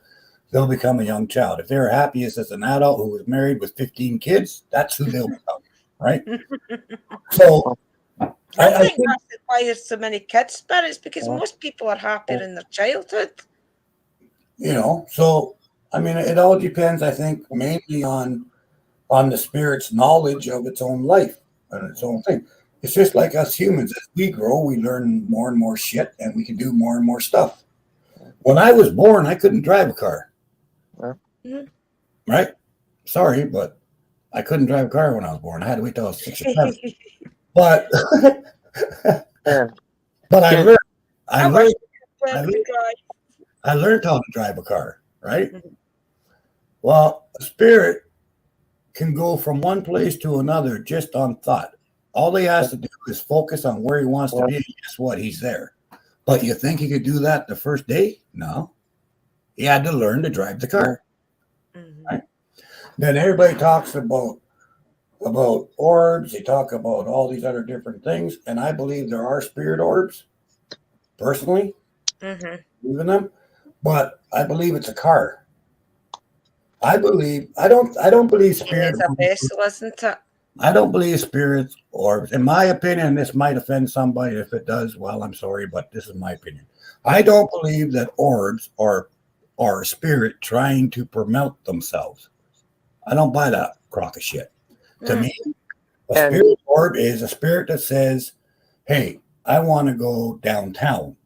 Speaker 3: they'll become a young child. If they were happiest as an adult who was married with 15 kids, that's who they'll become, right? So
Speaker 1: I think that's why there's so many kid spirits, because most people are happier in their childhood.
Speaker 3: So I mean, it all depends, I think, mainly on the spirit's knowledge of its own life and its own thing. It's just like us humans. As we grow, we learn more and more shit, and we can do more and more stuff. When I was born, I couldn't drive a car. Right? Sorry, but I couldn't drive a car when I was born. I had to wait till I was 6 or 7. But I learned how to drive a car, right? Well, a spirit can go from one place to another just on thought. All he has to do is focus on where he wants to be. Guess what? He's there. But you think he could do that the first day? No. He had to learn to drive the car. Right? Then everybody talks about orbs. They talk about all these other different things. And I believe there are spirit orbs, personally. Believe in them. But I believe it's a car. I don't believe spirit.
Speaker 1: It's a vessel, isn't it?
Speaker 3: I don't believe spirits orbs. In my opinion, this might offend somebody. If it does, well, I'm sorry, but this is my opinion. I don't believe that orbs are a spirit trying to promote themselves. I don't buy that crock of shit. To me, a spirit orb is a spirit that says, hey, I want to go downtown.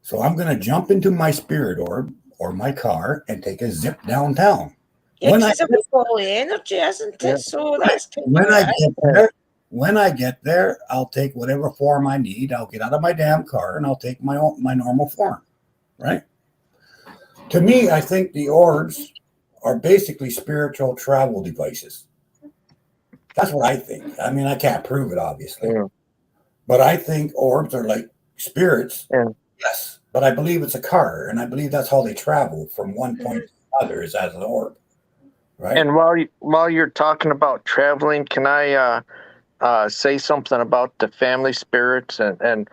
Speaker 3: So I'm going to jump into my spirit orb or my car and take a zip downtown.
Speaker 1: Yeah, because it's holy energy, isn't it? So that's
Speaker 3: when I get there, I'll take whatever form I need. I'll get out of my damn car and I'll take my normal form, right? To me, I think the orbs are basically spiritual travel devices. That's what I think. I mean, I can't prove it, obviously. But I think orbs are like spirits. Yes. But I believe it's a car, and I believe that's how they travel from one point to another is as an orb. Right.
Speaker 2: And while you're talking about traveling, can I say something about the family spirits and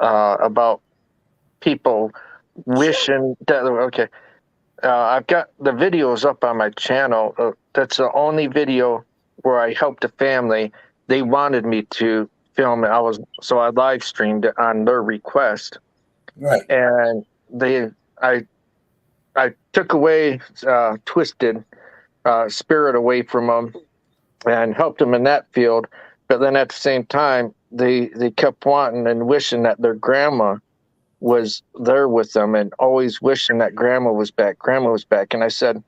Speaker 2: about people wishing that? Okay, I've got the videos up on my channel. That's the only video where I helped a family. They wanted me to film it. I live streamed it on their request.
Speaker 3: Right.
Speaker 2: And I took away Twisted spirit away from them and helped them in that field. But then at the same time, they kept wanting and wishing that their grandma was there with them and always wishing that grandma was back. And I said,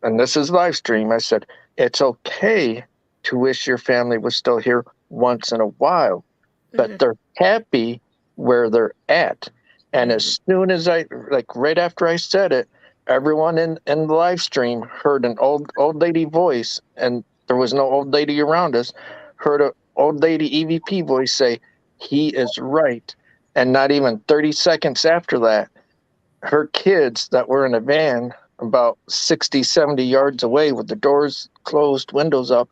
Speaker 2: and this is live stream, I said, it's okay to wish your family was still here once in a while, but they're happy where they're at. And as soon as right after I said it, everyone in the live stream heard an old lady voice, and there was no old lady around us, heard an old lady EVP voice say, he is right. And not even 30 seconds after that, her kids that were in a van about 60, 70 yards away with the doors closed, windows up,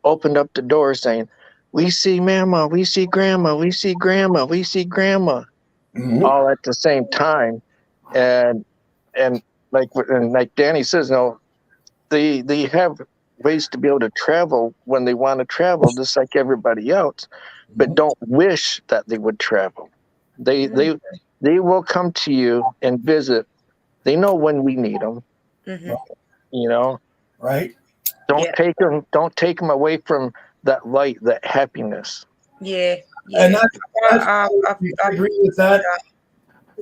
Speaker 2: opened up the door saying, we see Mama, we see Grandma, we see Grandma, we see Grandma, all at the same time. And like Danny says, they have ways to be able to travel when they want to travel, just like everybody else, but don't wish that they would travel. They will come to you and visit. They know when we need them.
Speaker 3: Right.
Speaker 2: Don't take them away from that light, that happiness.
Speaker 1: Yeah.
Speaker 3: And I agree with that.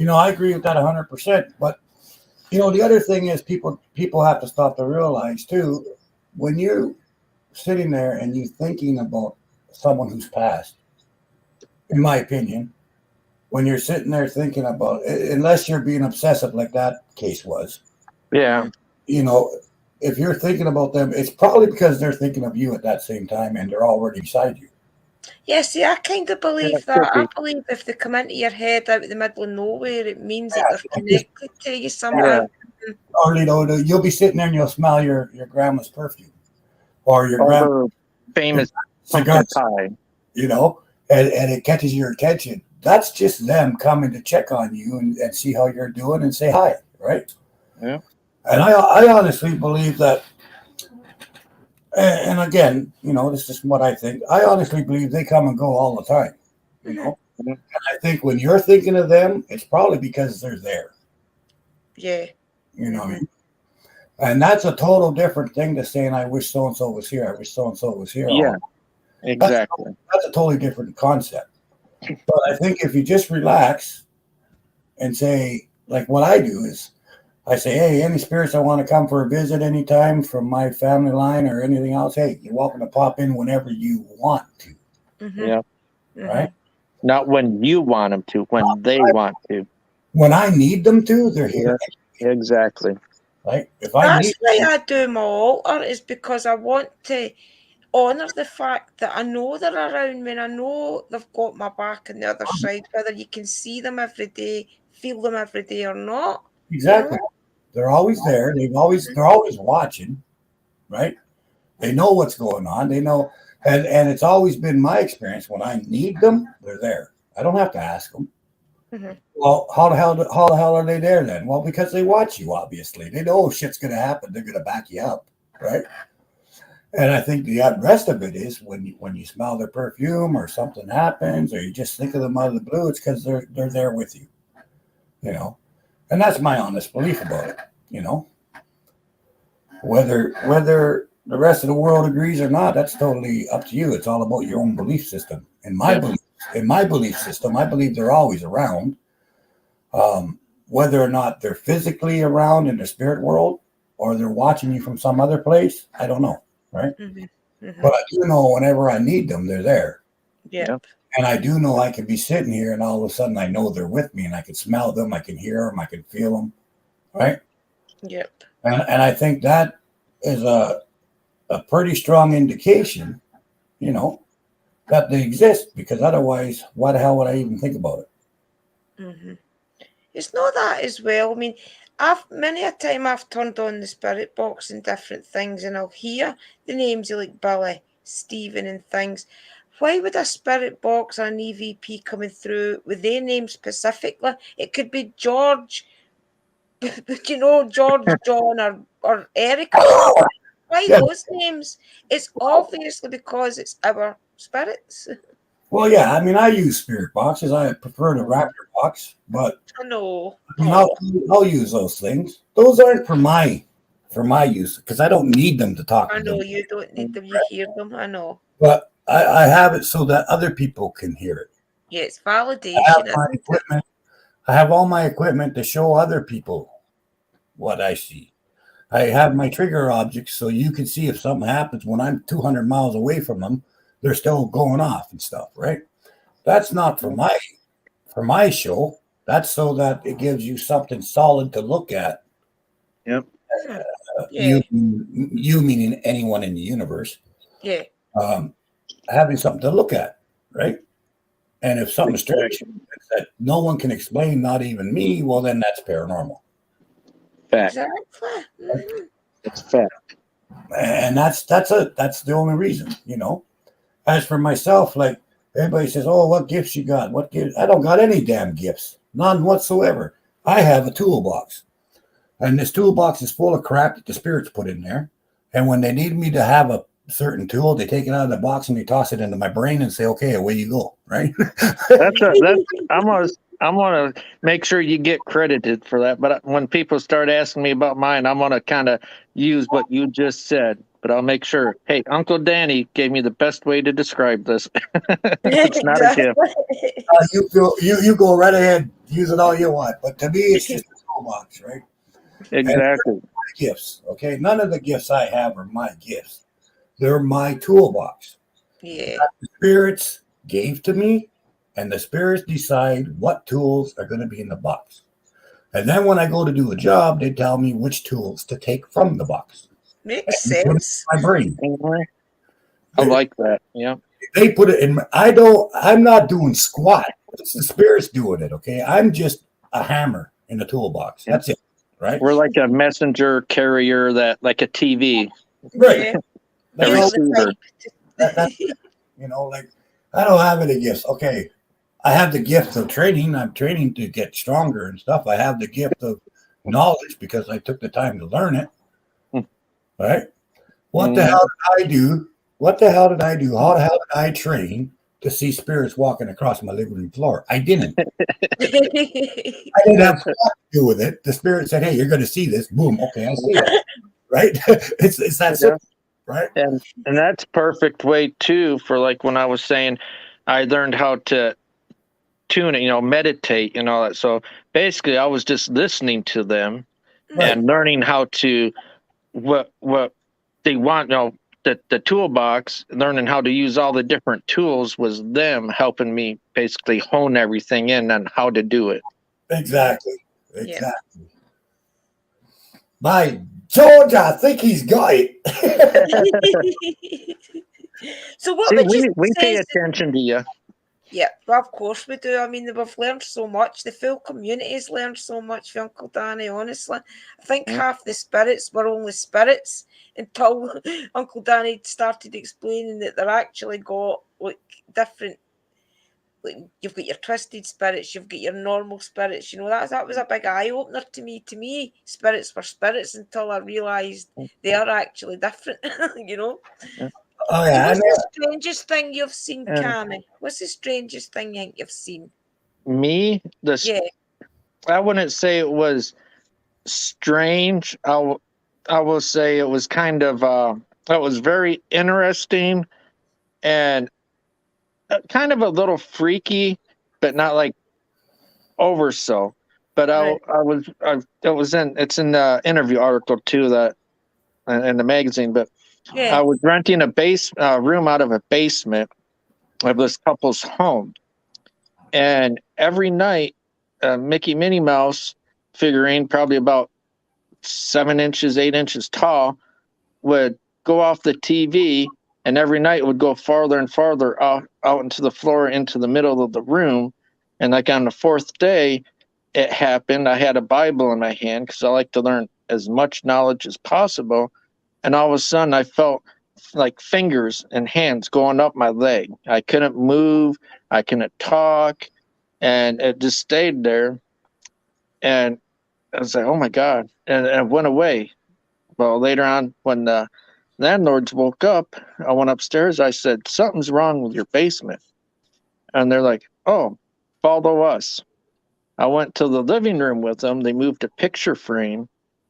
Speaker 3: I agree with that 100%. But the other thing is people have to stop to realize too, when you're sitting there and you're thinking about someone who's passed, in my opinion, when you're sitting there thinking about it, unless you're being obsessive like that case was, if you're thinking about them, it's probably because they're thinking of you at that same time and they're already beside you.
Speaker 1: Yeah, see, I kind of believe
Speaker 2: Yeah,
Speaker 1: that. I
Speaker 2: trippy.
Speaker 1: believe if they come into your head out of the middle of nowhere, it means that
Speaker 3: Yeah,
Speaker 1: they're connected to you
Speaker 2: Yeah.
Speaker 1: somehow.
Speaker 3: or you'll be sitting there and you'll smell your grandma's perfume or your
Speaker 2: Or
Speaker 3: grandma's
Speaker 2: her famous
Speaker 3: cigar,
Speaker 2: pumpkin pie.
Speaker 3: and it catches your attention. That's just them coming to check on you and see how you're doing and say hi, right?
Speaker 2: Yeah.
Speaker 3: And I honestly believe that, and again, this is what I think. I honestly believe they come and go all the time, you know.
Speaker 2: Mhm.
Speaker 3: And I think when you're thinking of them, it's probably because they're there,
Speaker 1: Yeah.
Speaker 3: you know. And that's a total different thing to saying, I wish so and so was here. I wish so and so was here.
Speaker 2: Yeah, exactly.
Speaker 3: That's a totally different concept. But I think if you just relax and say, like what I do is, I say, hey, any spirits that want to come for a visit anytime from my family line or anything else, hey, you're welcome to pop in whenever you want to,
Speaker 2: Yeah.
Speaker 3: right?
Speaker 2: Not when you want them to, when they want to.
Speaker 3: When I need them to, they're
Speaker 2: Yeah,
Speaker 3: here.
Speaker 2: exactly.
Speaker 3: Right? If I
Speaker 1: That's
Speaker 3: need
Speaker 1: why
Speaker 3: them,
Speaker 1: I do my altar, is because I want to honour the fact that I know they're around me and I know they've got my back on the other side, whether you can see them every day, feel them every day or not.
Speaker 3: exactly. They're always there. They're always watching, right? They know what's going on. They know, and it's always been my experience when I need them, they're there. I don't have to ask them. Well, how the hell are they there then? Well, because they watch you. Obviously, they know if shit's going to happen. They're going to back you up, right? And I think the rest of it is when you smell their perfume or something happens or you just think of them out of the blue, it's because they're there with you, And that's my honest belief about it, Whether the rest of the world agrees or not, that's totally up to you. It's all about your own belief system. In my belief system, I believe they're always around. Whether or not they're physically around in the spirit world or they're watching you from some other place, I don't know, right? But I do know whenever I need them, they're there.
Speaker 1: Yep.
Speaker 3: And I do know I could be sitting here and all of a sudden I know they're with me and I can smell them, I can hear them, I can feel them, right?
Speaker 1: Yep.
Speaker 3: And I think that is a pretty strong indication, that they exist, because otherwise, why the hell would I even think about it?
Speaker 1: It's not that as well. I mean, many a time I've turned on the spirit box and different things, and I'll hear the names of like Billy, Stephen, and things. Why would a spirit box or an EVP coming through with their name specifically? It could be George, George, John, or Eric or something. Why those names? It's obviously because it's our spirits.
Speaker 3: Well, yeah, I mean, I use spirit boxes. I prefer the raptor box, but
Speaker 1: I know.
Speaker 3: I'll use those things. Those aren't for my use because I don't need them to talk
Speaker 1: I
Speaker 3: to
Speaker 1: know
Speaker 3: them.
Speaker 1: you don't need them. You hear them. I know.
Speaker 3: But I have it so that other people can hear it.
Speaker 1: Yeah, it's validation.
Speaker 3: I have all my equipment to show other people what I see. I have my trigger objects so you can see if something happens when I'm 200 miles away from them, they're still going off and stuff, right? That's not for my show. That's so that it gives you something solid to look at.
Speaker 2: Yep.
Speaker 3: You meaning anyone in the universe.
Speaker 1: Yeah.
Speaker 3: Having something to look at, right? And if something's strange that no one can explain, not even me, well, then that's paranormal.
Speaker 2: Fact.
Speaker 1: Exactly.
Speaker 2: It's fact.
Speaker 3: And that's the only reason, As for myself, like everybody says, oh, what gifts you got? What gifts? I don't got any damn gifts, none whatsoever. I have a toolbox, and this toolbox is full of crap that the spirits put in there. And when they need me to have a certain tool, they take it out of the box and they toss it into my brain and say, okay, away you go, right?
Speaker 2: I'm gonna make sure you get credited for that. But when people start asking me about mine, I'm gonna kind of use what you just said. But I'll make sure. Hey, Uncle Danny gave me the best way to describe this. It's not a gift.
Speaker 3: You go right ahead, use it all you want. But to me, it's just a toolbox, right?
Speaker 2: Exactly.
Speaker 3: Gifts, okay? None of the gifts I have are my gifts. They're my toolbox.
Speaker 1: Yeah.
Speaker 3: The spirits gave to me, and the spirits decide what tools are going to be in the box. And then when I go to do a job, they tell me which tools to take from the box.
Speaker 1: Makes sense.
Speaker 3: My brain.
Speaker 2: I like that. Yeah.
Speaker 3: They put it in. I'm not doing squat. It's the spirits doing it. Okay. I'm just a hammer in the toolbox. That's it. Right.
Speaker 2: We're like a messenger carrier like a TV.
Speaker 3: Right.
Speaker 2: A receiver.
Speaker 3: That's it. Like I don't have any gifts. Okay. I have the gift of training. I'm training to get stronger and stuff. I have the gift of knowledge because I took the time to learn it. Right. What the hell did I do? What the hell did I do? How the hell did I train to see spirits walking across my living room floor? I didn't. I didn't have to do with it. The spirit said, "Hey, you're going to see this." Boom. Okay, I see it. Right? It's that simple. Right?
Speaker 2: And that's perfect way too for like when I was saying I learned how to tune it, meditate and all that. So basically, I was just listening to them and learning how to what they want. The toolbox, learning how to use all the different tools was them helping me basically hone everything in on how to do it.
Speaker 3: Exactly. By George, I think he's got it.
Speaker 1: So what would you
Speaker 2: we
Speaker 1: say
Speaker 2: pay attention to you.
Speaker 1: Yeah, well, of course we do. I mean, we've learned so much. The full community's learned so much from Uncle Danny, honestly. I think half the spirits were only spirits until Uncle Danny started explaining that they're actually got like different, like you've got your twisted spirits, you've got your normal spirits. That was a big eye-opener to me. To me, spirits were spirits until I realised they are actually different,
Speaker 3: Oh, yeah.
Speaker 1: So what's the strangest thing you've seen, Cammy? What's the strangest thing you think you've seen?
Speaker 2: Me? I wouldn't say it was strange. I will say it was kind of that was very interesting and kind of a little freaky, but not like over so. But it's in the interview article too that in the magazine. But I was renting a room out of a basement of this couple's home, and every night, Mickey Minnie Mouse figurine, probably about 7 inches, 8 inches tall, would go off the TV, and every night it would go farther and farther out into the floor, into the middle of the room. And like on the fourth day, it happened. I had a Bible in my hand because I like to learn as much knowledge as possible. And all of a sudden, I felt like fingers and hands going up my leg. I couldn't move. I couldn't talk. And it just stayed there. And I was like, oh, my God. And it went away. Well, later on, when the landlords woke up, I went upstairs. I said, something's wrong with your basement. And they're like, oh, follow us. I went to the living room with them. They moved a picture frame.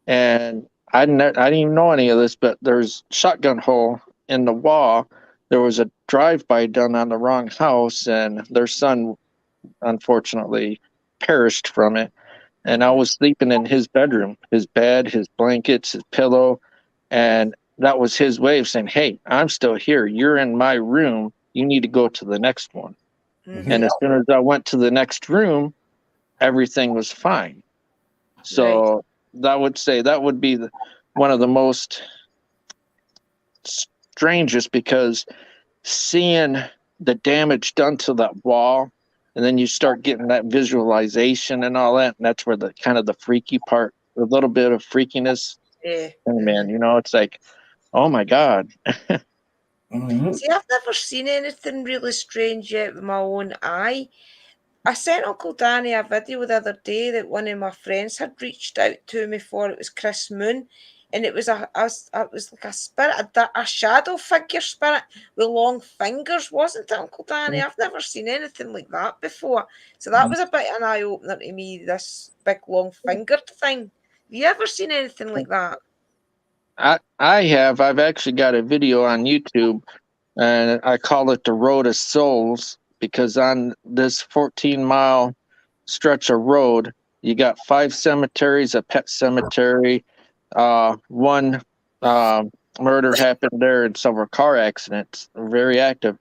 Speaker 2: And I didn't even know any of this, but there's a shotgun hole in the wall. There was a drive-by done on the wrong house, and their son, unfortunately, perished from it. And I was sleeping in his bedroom, his bed, his blankets, his pillow. And that was his way of saying, hey, I'm still here. You're in my room. You need to go to the next one. Mm-hmm. And as soon as I went to the next room, everything was fine. So I would say that would be one of the most strangest, because seeing the damage done to that wall, and then you start getting that visualization and all that, and that's where the kind of the freaky part, a little bit of freakiness. And man, it's like, oh my God.
Speaker 1: Mm-hmm. See, I've never seen anything really strange yet with my own eye. I sent Uncle Danny a video the other day that one of my friends had reached out to me for. It was Chris Moon, and it was like a spirit, a shadow figure spirit with long fingers, wasn't it, Uncle Danny? Mm-hmm. I've never seen anything like that before. So that was a bit of an eye-opener to me, this big long-fingered thing. Have you ever seen anything like that?
Speaker 2: I have. I've actually got a video on YouTube, and I call it The Road of Souls, because on this 14-mile stretch of road, you got 5 cemeteries, a pet cemetery, one murder happened there, and several car accidents, very active.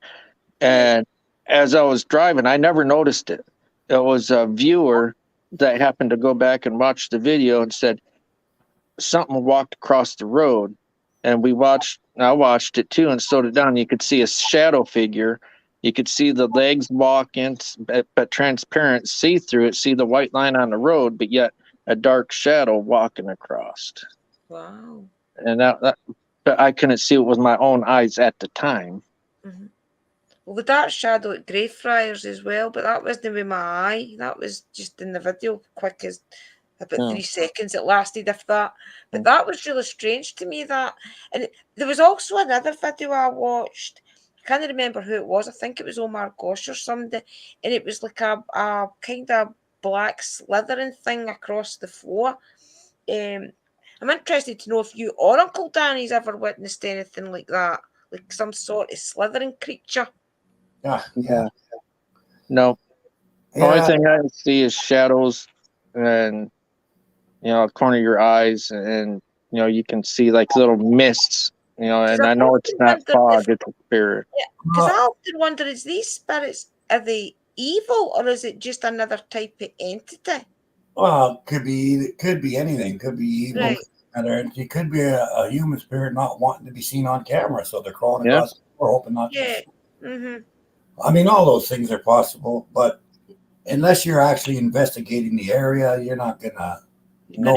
Speaker 2: And as I was driving, I never noticed it. It was a viewer that happened to go back and watch the video and said, something walked across the road. and I watched it too, and so did Don. You could see a shadow figure. You could see the legs walking, but transparent, see through it, see the white line on the road, but yet a dark shadow walking across.
Speaker 1: Wow.
Speaker 2: And but I couldn't see it with my own eyes at the time.
Speaker 1: Mm-hmm. Well, the dark shadow at Greyfriars as well, but that wasn't with my eye. That was just in the video, quick as about 3 seconds it lasted, if that. But that was really strange to me. There was also another video I watched. I can't remember who it was. I think it was Omar Gosh or somebody, and it was like a kind of black slithering thing across the floor. I'm interested to know if you or Uncle Danny's ever witnessed anything like that, like some sort of slithering creature.
Speaker 3: Yeah.
Speaker 2: No. The only thing I see is shadows, and corner of your eyes, and you can see like little mists. And I know it's not fog; it's a spirit.
Speaker 1: Yeah, because I often wonder: is these spirits, are they evil, or is it just another type of entity?
Speaker 3: Well, could be anything. Could be evil.
Speaker 1: Right.
Speaker 3: It could be a human spirit not wanting to be seen on camera, so they're crawling across the floor, hoping not to.
Speaker 1: Yeah. Mm-hmm.
Speaker 3: I mean, all those things are possible, but unless you're actually investigating the area, you're not gonna know.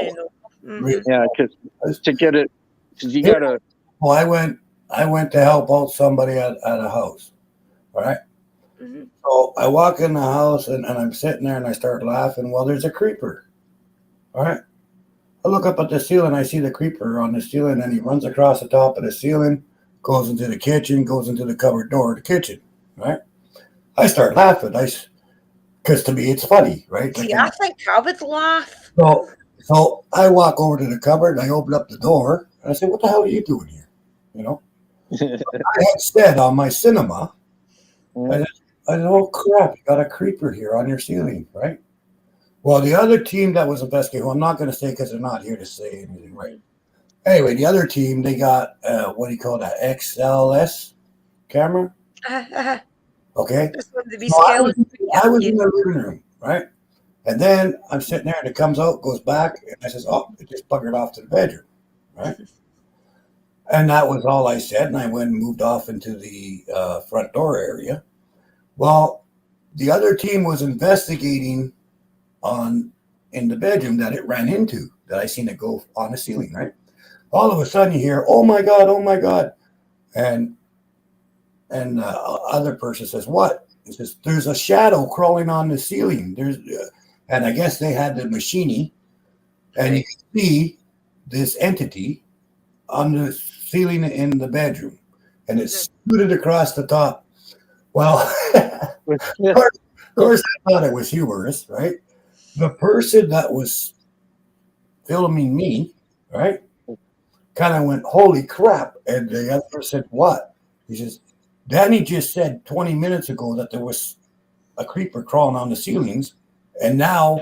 Speaker 1: Mm-hmm.
Speaker 2: Yeah, because to get it, because you gotta.
Speaker 3: Well, I went to help out somebody at a house, right?
Speaker 1: Mm-hmm.
Speaker 3: So I walk in the house and I'm sitting there and I start laughing. Well, there's a creeper. All right. I look up at the ceiling. I see the creeper on the ceiling, and he runs across the top of the ceiling, goes into the kitchen, goes into the cupboard door of the kitchen. Right. I start laughing. Because to me it's funny, right?
Speaker 1: See, I think I would laugh.
Speaker 3: So I walk over to the cupboard and I open up the door and I say, "What the hell are you doing here?" I had said on my cinema, I said, "Oh crap, you got a creeper here on your ceiling, right?" Well, the other team that was investigating, who I'm not going to say because they're not here to say anything, right? Anyway, the other team, they got what do you call that? XLS camera. Okay.
Speaker 1: So
Speaker 3: I was in the living room, right? And then I'm sitting there and it comes out, goes back, and I says, "Oh, it just buggered off to the bedroom," right? And that was all I said. And I went and moved off into the front door area. Well, the other team was investigating in the bedroom that it ran into, that I seen it go on the ceiling, right? All of a sudden you hear, "Oh my God, oh my God." And other person says, "What?" He says, "There's a shadow crawling on the ceiling." And I guess they had the machine, and you can see this entity on the ceiling in the bedroom, and it scooted across the top. Well, of course, I thought it was humorous, right? The person that was filming me, right, kind of went, "Holy crap!" And the other said, "What?" He says, "Danny just said 20 minutes ago that there was a creeper crawling on the ceilings, and now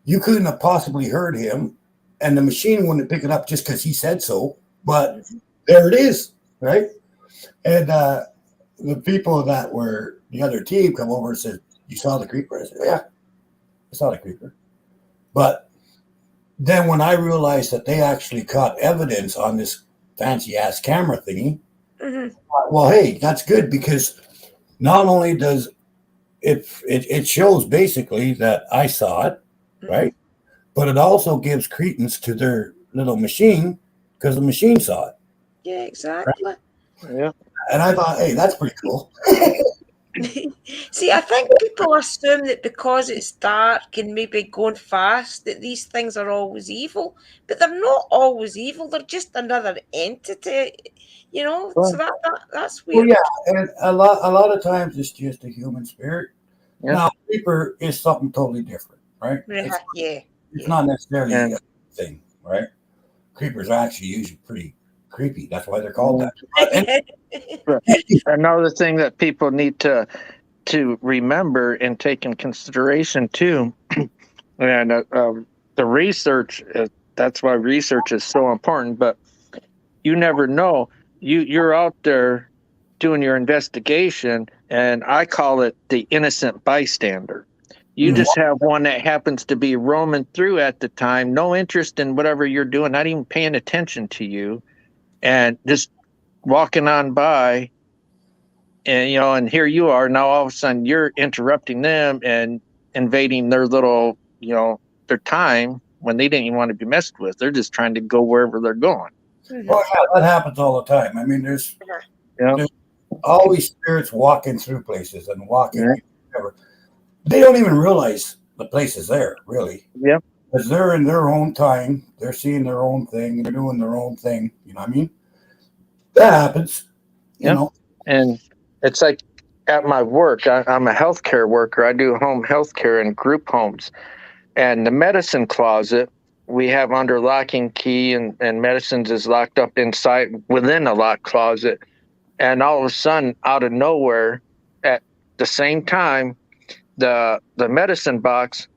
Speaker 3: you couldn't have possibly heard him, and the machine wouldn't pick it up just because he said so, but there it is," right? And the people that were the other team come over and said, "You saw the creeper?" I said, "Yeah, I saw the creeper." But then when I realized that they actually caught evidence on this fancy ass camera thingy, well, hey, that's good, because not only does it shows basically that I saw it, right? But it also gives credence to their little machine because the machine saw it.
Speaker 1: Yeah, exactly.
Speaker 2: Right? Yeah.
Speaker 3: And I thought, hey, that's pretty cool.
Speaker 1: See, I think people assume that because it's dark and maybe going fast, that these things are always evil, but they're not always evil. They're just another entity, So that's weird.
Speaker 3: Well, yeah, and a lot of times it's just a human spirit. Yeah. Now, creeper is something totally different, right? It's not necessarily a thing, right? Creepers are actually usually pretty creepy. That's why they're called that.
Speaker 2: Another thing that people need to remember and take in consideration too, and the research. That's why research is so important. But you never know. You're out there doing your investigation, and I call it the innocent bystander. You just have one that happens to be roaming through at the time, no interest in whatever you're doing, not even paying attention to you. and just walking on by, and and here you are now. All of a sudden, you're interrupting them and invading their little, their time when they didn't even want to be messed with. They're just trying to go wherever they're going.
Speaker 3: Oh yeah, that happens all the time. I mean, there's
Speaker 2: Yeah.
Speaker 3: always spirits walking through places and walking.
Speaker 2: Yeah.
Speaker 3: Whatever. They don't even realize the place is there, really.
Speaker 2: Yeah.
Speaker 3: Because they're in their own time. They're seeing their own thing. They're doing their own thing. You know what I mean? That happens. You know.
Speaker 2: And it's like at my work, I'm a healthcare worker. I do home healthcare in group homes. And the medicine closet we have under lock and key, and medicines is locked up inside within a locked closet. And all of a sudden, out of nowhere, at the same time, the medicine box,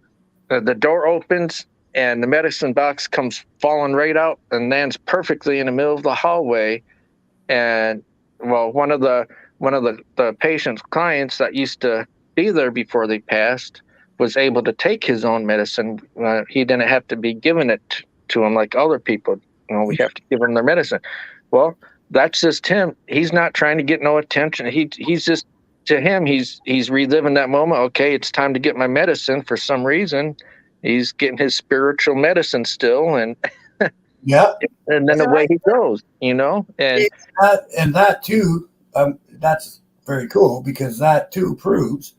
Speaker 2: the door opens, and the medicine box comes falling right out and lands perfectly in the middle of the hallway. And well, one of the patient's clients that used to be there before they passed was able to take his own medicine. He didn't have to be given it to him like other people. We have to give them their medicine. Well, that's just him. He's not trying to get no attention. He's just, to him, he's reliving that moment. Okay, it's time to get my medicine. For some reason, he's getting his spiritual medicine still, and
Speaker 3: yeah,
Speaker 2: and then away he goes. And
Speaker 3: that too. That's very cool, because that too proves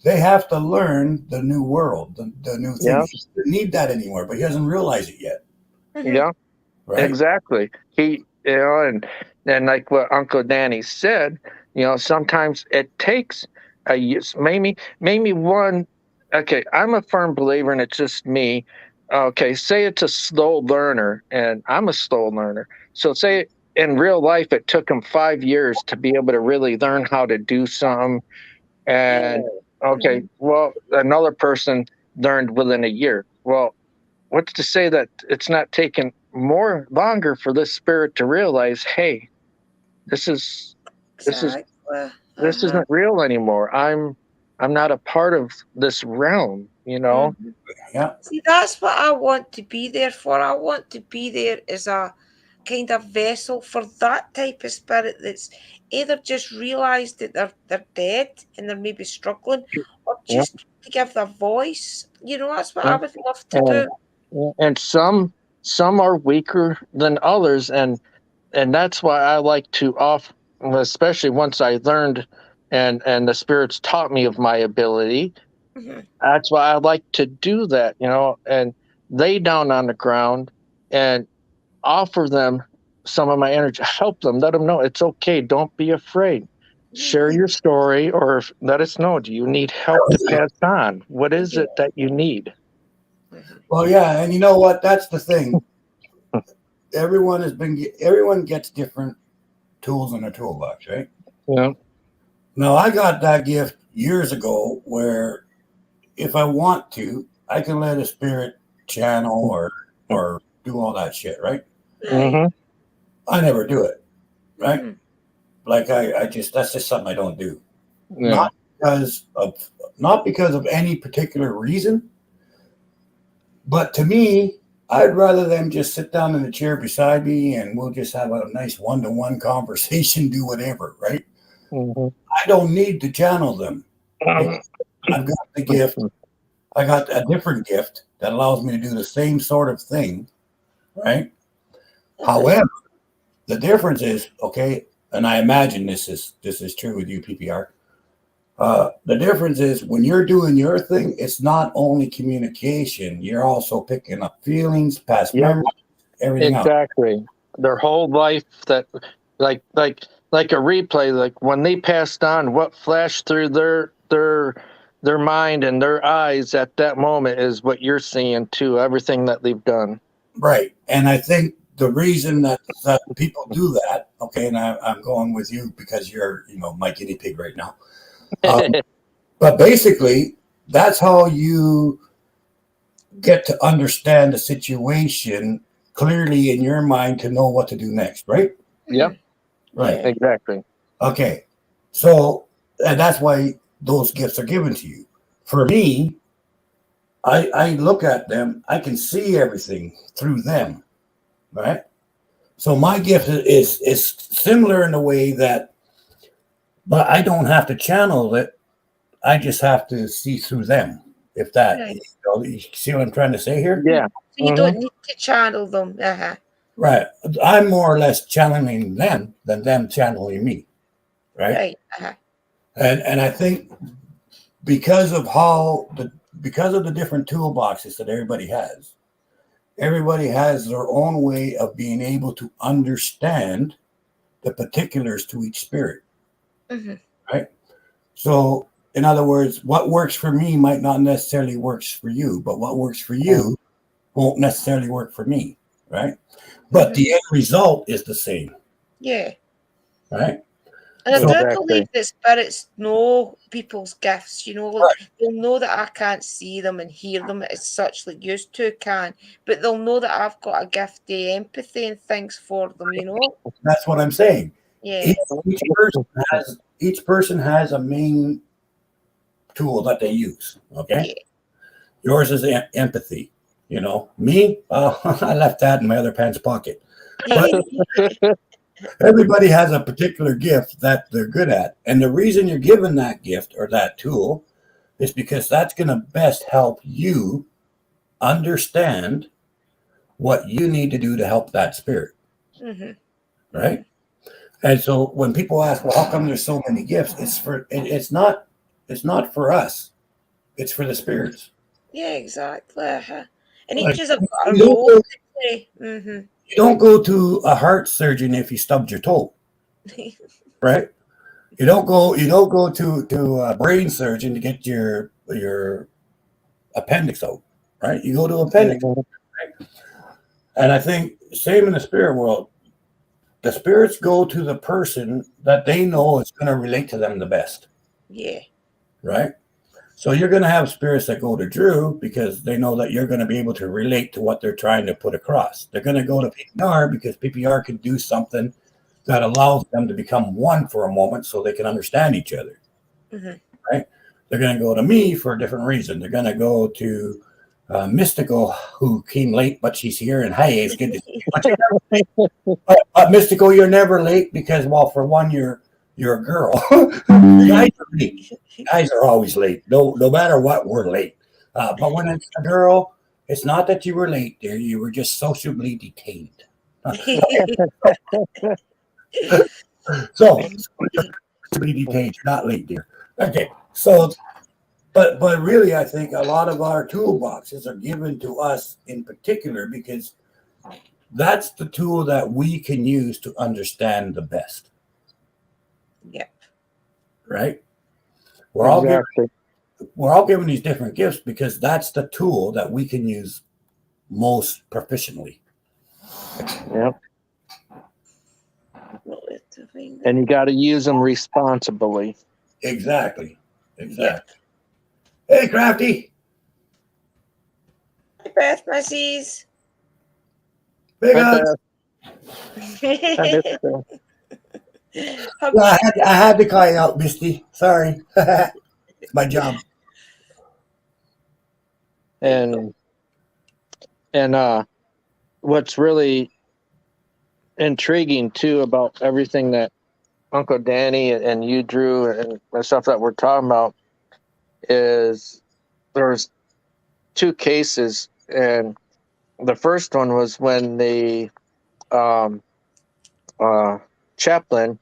Speaker 3: they have to learn the new world, the new thing.
Speaker 2: Yeah.
Speaker 3: He doesn't need that anymore, but he doesn't realize it yet.
Speaker 2: Yeah, right? Exactly. He, and like what Uncle Danny said, sometimes it takes a use, maybe one. Okay, I'm a firm believer, and it's just me. Okay, say it's a slow learner, and I'm a slow learner. So say in real life, it took him 5 years to be able to really learn how to do something. And okay, well, another person learned within a year. Well, what's to say that it's not taking longer for this spirit to realize, hey, this isn't real anymore. I'm not a part of this realm,
Speaker 3: Yeah.
Speaker 1: See, that's what I want to be there for. I want to be there as a kind of vessel for that type of spirit that's either just realised that they're dead and they're maybe struggling, or just to give their voice. That's what I would love to do.
Speaker 2: And some are weaker than others, and that's why I like to especially once I learned and the spirits taught me of my ability. That's why I like to do that, and lay down on the ground and offer them some of my energy, help them, let them know it's okay. Don't be afraid. Share your story, or let us know. Do you need help to pass on? What is it that you need?
Speaker 3: Well, yeah, and you know what? That's the thing. Everyone gets different tools in their toolbox, right?
Speaker 2: Yeah.
Speaker 3: Now, I got that gift years ago where if I want to, I can let a spirit channel or do all that shit, right?
Speaker 2: Mm-hmm.
Speaker 3: I never do it, right? Like I just, that's just something I don't do.
Speaker 2: Yeah.
Speaker 3: Not because of any particular reason, but to me, I'd rather them just sit down in the chair beside me and we'll just have a nice one-to-one conversation, do whatever, right?
Speaker 2: Mm-hmm.
Speaker 3: I don't need to channel them. I've got the gift. I got a different gift that allows me to do the same sort of thing, right? However, the difference is, okay, and I imagine this is true with you, PPR. The difference is when you're doing your thing, it's not only communication, you're also picking up feelings, past memories, everything else.
Speaker 2: Exactly. Their whole life, that like a replay, like when they passed on, what flashed through their mind and their eyes at that moment is what you're seeing too, everything that they've done.
Speaker 3: Right. And I think the reason that people do that, okay, and I'm going with you because you're, my guinea pig right now. But basically, that's how you get to understand the situation clearly in your mind to know what to do next, right?
Speaker 2: Yep.
Speaker 3: Right.
Speaker 2: Exactly.
Speaker 3: Okay. So, and that's why those gifts are given to you. For me, I look at them, I can see everything through them, right? So my gift is similar in a way that, but I don't have to channel it. I just have to see through them. If that,
Speaker 1: Right.
Speaker 3: you see what I'm trying to say here?
Speaker 2: Yeah.
Speaker 1: So you don't need to channel them.
Speaker 3: Right. I'm more or less channeling them than them channeling me. Right.
Speaker 1: Right.
Speaker 3: And I think because of the different toolboxes that everybody has their own way of being able to understand the particulars to each spirit.
Speaker 1: Mm-hmm.
Speaker 3: Right. So in other words, what works for me might not necessarily works for you, but what works for you won't necessarily work for me. Right. But the end result is the same.
Speaker 1: Yeah.
Speaker 3: Right.
Speaker 1: And
Speaker 3: So,
Speaker 1: I do believe that spirits know people's gifts, you know, like they'll know that I can't see them and hear them as such, like used to can, but they'll know that I've got a gift of empathy and things for them, you know.
Speaker 3: That's what I'm saying.
Speaker 1: Yeah.
Speaker 3: Each person has a main tool that they use. Okay.
Speaker 1: Yeah.
Speaker 3: Yours is empathy. You know, me, I left that in my other pants pocket. But everybody has a particular gift that they're good at. And the reason you're given that gift or that tool is because that's going to best help you understand what you need to do to help that spirit.
Speaker 1: Mm-hmm.
Speaker 3: Right. And so when people ask, well, how come there's so many gifts? It's not for us. It's for the spirits.
Speaker 1: Yeah, exactly. And
Speaker 3: Like,
Speaker 1: each is a role to play. Mm-hmm.
Speaker 3: You don't go to a heart surgeon if you stubbed your toe, right? You don't go to a brain surgeon to get your appendix out, right? You go to appendix, right? And I think same in the spirit world. The spirits go to the person that they know is going to relate to them the best.
Speaker 1: Yeah.
Speaker 3: Right? So you're going to have spirits that go to Drew because they know that you're going to be able to relate to what they're trying to put across. They're going to go to PPR because PPR can do something that allows them to become one for a moment so they can understand each other.
Speaker 1: Mm-hmm.
Speaker 3: Right? They're going to go to me for a different reason. They're going to go to Mystical, who came late, but she's here. And hey, it's good to see you. But Mystical, you're never late because, well, for one, you're a girl. Guys are late. Guys are always late. No matter what, we're late. But when it's a girl, it's not that you were late, dear. You were just sociably detained. So, sociably detained. You're not late, dear. Okay. So, but really, I think a lot of our toolboxes are given to us in particular because that's the tool that we can use to understand the best.
Speaker 1: Yep.
Speaker 3: Right? We're all given these different gifts because that's the tool that we can use most proficiently.
Speaker 2: Yep. And you got to use them responsibly.
Speaker 3: Exactly. Yep. Hey, Crafty.
Speaker 1: Hi, Beth, Missy's.
Speaker 3: Big hugs. I had to call you out, Misty. Sorry. It's my job.
Speaker 2: And what's really intriguing too about everything that Uncle Danny and you, Drew, and the stuff that we're talking about is there's two cases, and the first one was when the chaplain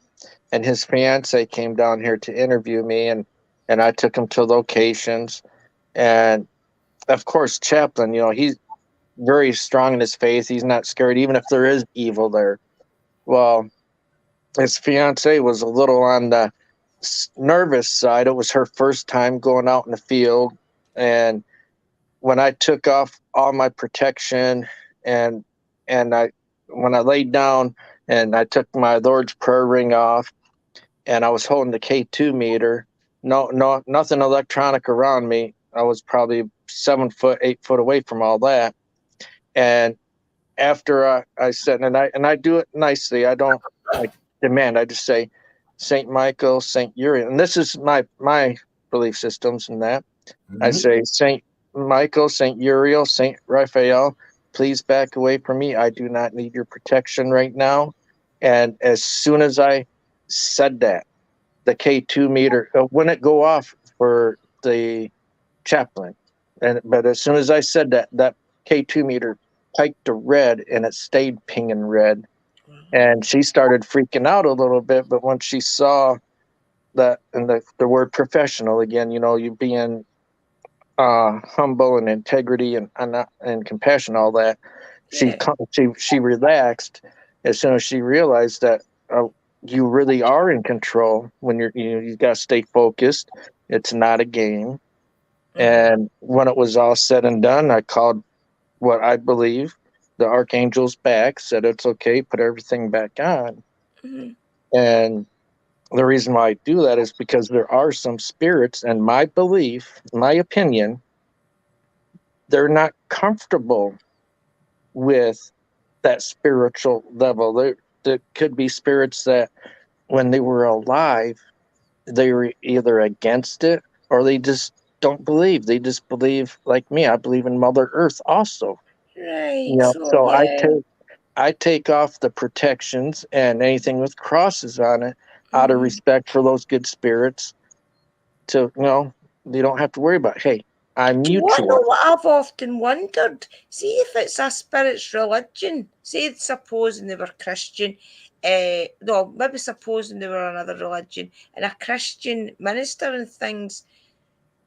Speaker 2: and his fiance came down here to interview me, and I took him to locations, and of course, chaplain, he's very strong in his faith. He's not scared, even if there is evil there. Well, his fiance was a little on the nervous side. It was her first time going out in the field, and when I took off all my protection and when I laid down and I took my Lord's Prayer ring off and I was holding the K2 meter, nothing electronic around me. I was probably 7 foot, 8 foot away from all that. And after I said, and I do it nicely. I don't demand. I just say Saint Michael, Saint Uriel, and this is my belief systems in that. Mm-hmm. I say Saint Michael, Saint Uriel, Saint Raphael, please back away from me. I do not need your protection right now. And as soon as I said that, the K2 meter wouldn't go off for the chaplain. But as soon as I said that, that K2 meter piked to red, and it stayed pinging red. And she started freaking out a little bit. But once she saw that, and the word professional again, you being humble and integrity and compassion, all that,
Speaker 1: Yeah.
Speaker 2: she relaxed as soon as she realized that you really are in control when you got to stay focused. It's not a game. And when it was all said and done, I called what I believe the archangels back, said it's okay, put everything back on. And the reason why I do that is because there are some spirits, and my belief, my opinion, they're not comfortable with that spiritual level. There could be spirits that when they were alive, they were either against it or they just don't believe. They just believe like me. I believe in Mother Earth also.
Speaker 1: Right.
Speaker 2: So I take off the protections and anything with crosses on it out of respect for those good spirits. To they don't have to worry about. Hey, I'm
Speaker 1: Do you want to know
Speaker 2: mutual.
Speaker 1: what I've often wondered? See if it's a spirit's religion. Say supposing they were Christian. No, maybe supposing they were another religion, and a Christian minister and things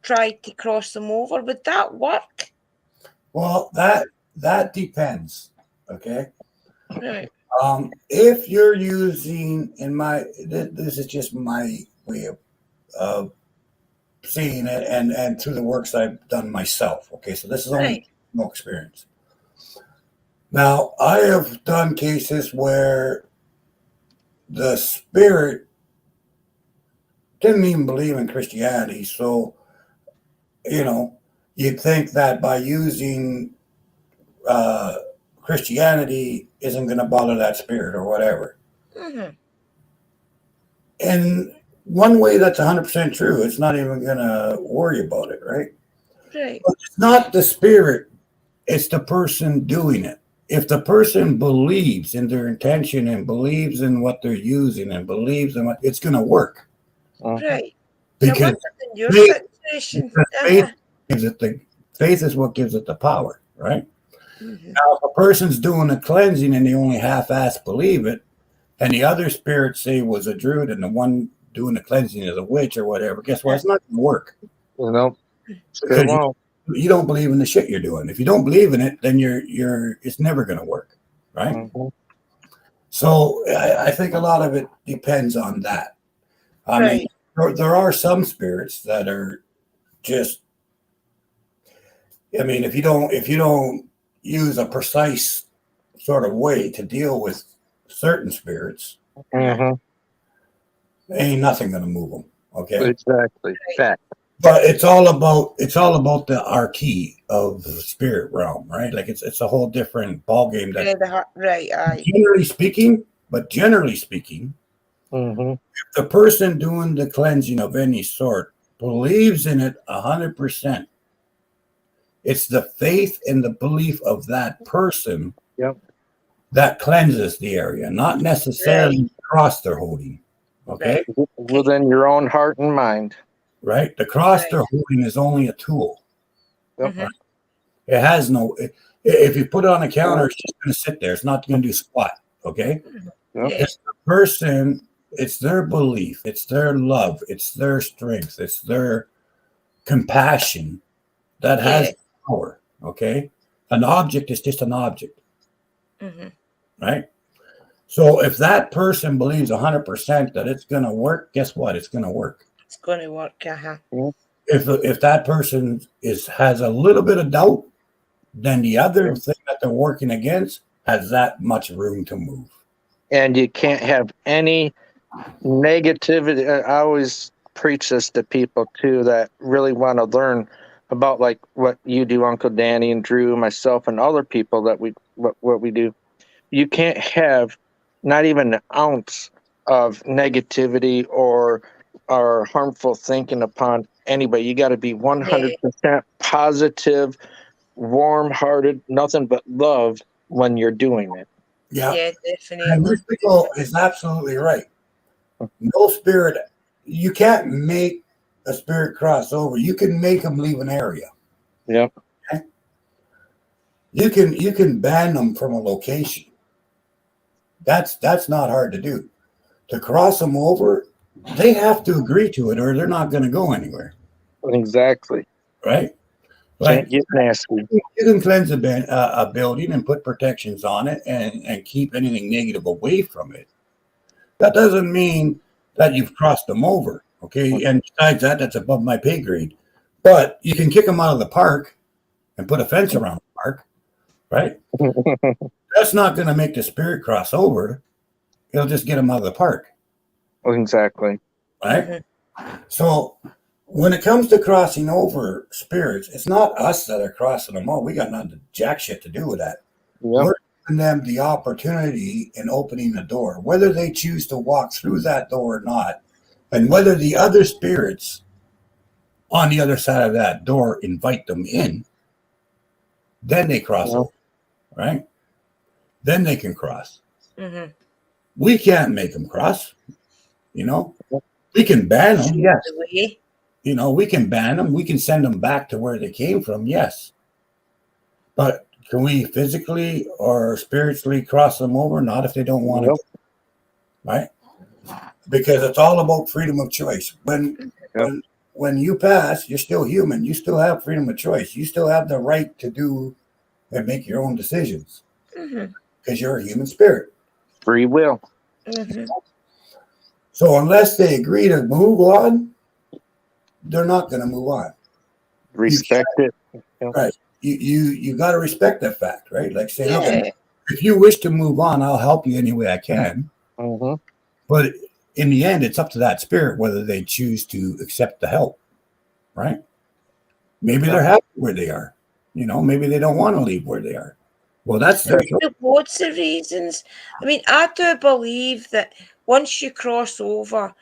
Speaker 1: tried to cross them over. Would that work?
Speaker 3: Well, that depends. Okay.
Speaker 1: Right.
Speaker 3: If you're using this is just my way of seeing it, and through the works I've done myself. Okay, so this is only no experience. Now, I have done cases where the spirit didn't even believe in Christianity, so you'd think that by using Christianity isn't going to bother that spirit or whatever. And one way that's 100% true. It's not even going to worry about it, right?
Speaker 1: Right.
Speaker 3: But it's not the spirit, it's the person doing it. If the person believes in their intention and believes in what they're using and believes in what, it's going to work.
Speaker 1: Right.
Speaker 3: Because
Speaker 1: in your situation.
Speaker 3: Faith is what gives it the power, right? Now, if a person's doing a cleansing and they only half-ass believe it, and the other spirits say was a druid and the one doing the cleansing is a witch or whatever, guess what? It's not going to work. Because you don't believe in the shit you're doing. If you don't believe in it, then it's never going to work, right? So I think a lot of it depends on that. I mean, there are some spirits that are just. I mean, if you don't use a precise sort of way to deal with certain spirits, ain't nothing going to move them. Okay,
Speaker 2: exactly. Fact.
Speaker 3: But it's all about the archy of the spirit realm, right? Like it's a whole different ball game. Generally speaking, if the person doing the cleansing of any sort believes in it 100%, it's the faith and the belief of that person that cleanses the area, not necessarily the cross they're holding. Okay.
Speaker 2: Within your own heart and mind.
Speaker 3: Right. The cross they're holding is only a tool. Right? It has no. If you put it on a counter, it's just going to sit there. It's not going to do squat. Okay. It's the person. It's their belief. It's their love. It's their strength. It's their compassion that has power. Okay. An object is just an object. Right. So if that person believes 100% that it's going to work, guess what? It's going to work.
Speaker 1: It's going to work.
Speaker 3: If that person has a little bit of doubt, then the other thing that they're working against has that much room to move.
Speaker 2: And you can't have any negativity. I always preach this to people too that really want to learn about like what you do, Uncle Danny and Drew, myself, and other people that what we do. You can't have not even an ounce of negativity or harmful thinking upon anybody. You got to be 100% positive, warm-hearted, nothing but love when you're doing it.
Speaker 3: Yeah.
Speaker 1: Yeah,
Speaker 3: And
Speaker 1: definitely.
Speaker 3: mystical is absolutely right. No spirit, you can't make a spirit cross over. You can make them leave an area.
Speaker 2: Yep.
Speaker 3: Okay? You can ban them from a location. That's not hard to do. To cross them over, they have to agree to it, or they're not going to go anywhere.
Speaker 2: Exactly.
Speaker 3: Right?
Speaker 2: Can't
Speaker 3: Like
Speaker 2: get nasty.
Speaker 3: you can cleanse a building and put protections on it and keep anything negative away from it. That doesn't mean that you've crossed them over. Okay. And besides that, that's above my pay grade. But you can kick them out of the park and put a fence around the park. Right. That's not going to make the spirit cross over. It'll just get them out of the park.
Speaker 2: Exactly.
Speaker 3: Right. So when it comes to crossing over spirits, it's not us that are crossing them over. We got nothing jack shit to do with that.
Speaker 2: Yep.
Speaker 3: We're giving them the opportunity in opening the door, whether they choose to walk through that door or not, and whether the other spirits on the other side of that door invite them in, then they cross over, right? Then they can cross.
Speaker 1: Mm-hmm.
Speaker 3: We can't make them cross, you know. We can ban them, yes. You know, we can ban them. We can send them back to where they came from, yes. But can we physically or spiritually cross them over? Not if they don't want to, right? Because it's all about freedom of choice. When you pass, you're still human. You still have freedom of choice. You still have the right to do and make your own decisions because you're a human spirit.
Speaker 2: Free will.
Speaker 1: Mm-hmm.
Speaker 3: So unless they agree to move on, they're not going to move on.
Speaker 2: Respect it.
Speaker 3: Right. You got to respect that fact, right? Like say, look, if you wish to move on, I'll help you any way I can.
Speaker 2: Mm-hmm.
Speaker 3: But in the end, it's up to that spirit whether they choose to accept the help, right? Maybe they're happy where they are. You know, maybe they don't want to leave where they are. Well, that's their choice.
Speaker 1: Lots of reasons. I mean, I do believe that once you cross over,